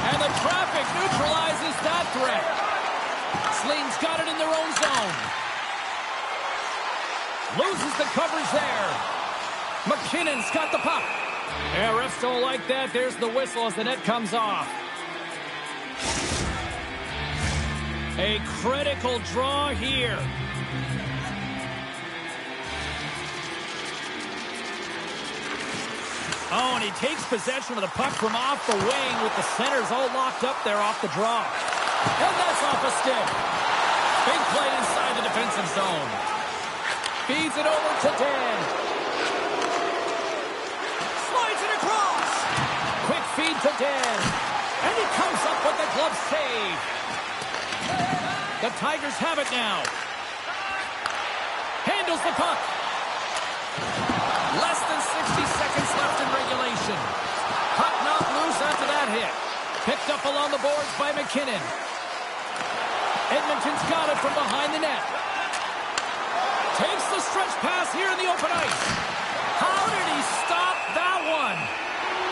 And the traffic neutralizes that threat. Sling's got it in their own zone. Loses the coverage there. McKinnon's got the puck. Yeah, refs don't like that. There's the whistle as the net comes off. A critical draw here. Oh, and he takes possession of the puck from off the wing with the centers all locked up there off the draw. And that's off a stick. Big play inside the defensive zone. Feeds it over to Dan. Slides it across. Quick feed to Dan. And he comes up with the glove save. The Tigers have it now. Handles the puck. Less than 60 seconds left in regulation. Puck knocked loose after that hit. Picked up along the boards by McKinnon. Edmonton's got it from behind the net. Takes the stretch pass here in the open ice. How did he stop that one?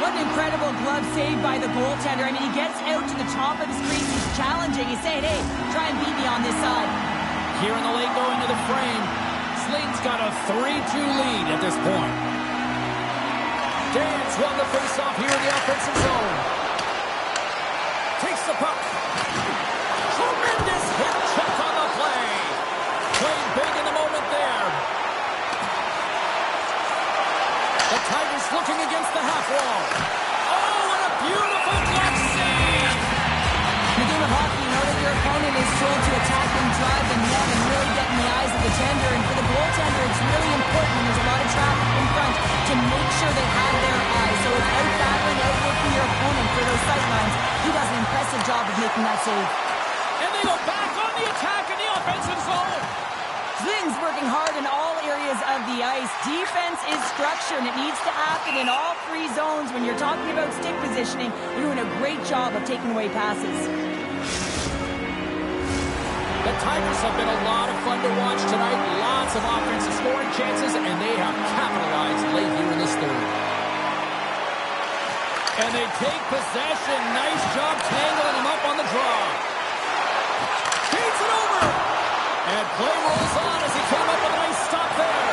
What an incredible glove save by the goaltender. I mean, he gets out to the top of his crease. He's challenging. He's saying, hey, try and beat me on this side. Here in the lane going to the frame. Sling's got a 3-2 lead at this point. Dan's won the faceoff here in the offensive zone. Takes the puck. Tremendous hit check on the play. Played big in the moment there. The Tigers looking against the half wall. Oh, what a beautiful glove save. In the game of hockey, you know that your opponent is told to attack and drive them net and really get in the eyes of the tender. And for the goaltender, it's really important when there's a lot of traffic in front to make sure they have their eyes. So it's out-battling, outworking your opponent for those sight lines. He does an impressive job of making that save. And they go back on the attack in the offensive zone. Sling's working hard in all areas of the ice. Defense is structure, and it needs to happen in all three zones. When you're talking about stick positioning, they're doing a great job of taking away passes. The Tigers have been a lot of fun to watch tonight. Lots of offensive scoring chances, and they have capitalized late here in this third. And they take possession. Nice job tangling him up on the draw. Feeds it over. And play rolls on as he came up with a nice stop there.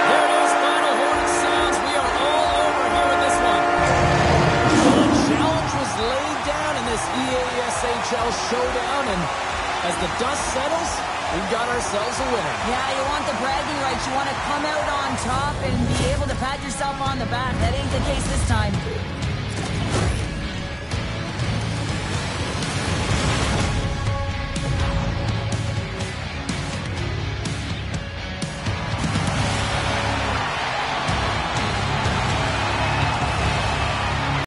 There it is, final horn sounds. We are all over here with this one. The challenge was laid down in this EASHL showdown, and as the dust settles, we've got ourselves a winner. Yeah, you want the bragging rights. You want to come out on top and be able to pat yourself on the back. That ain't the case this time.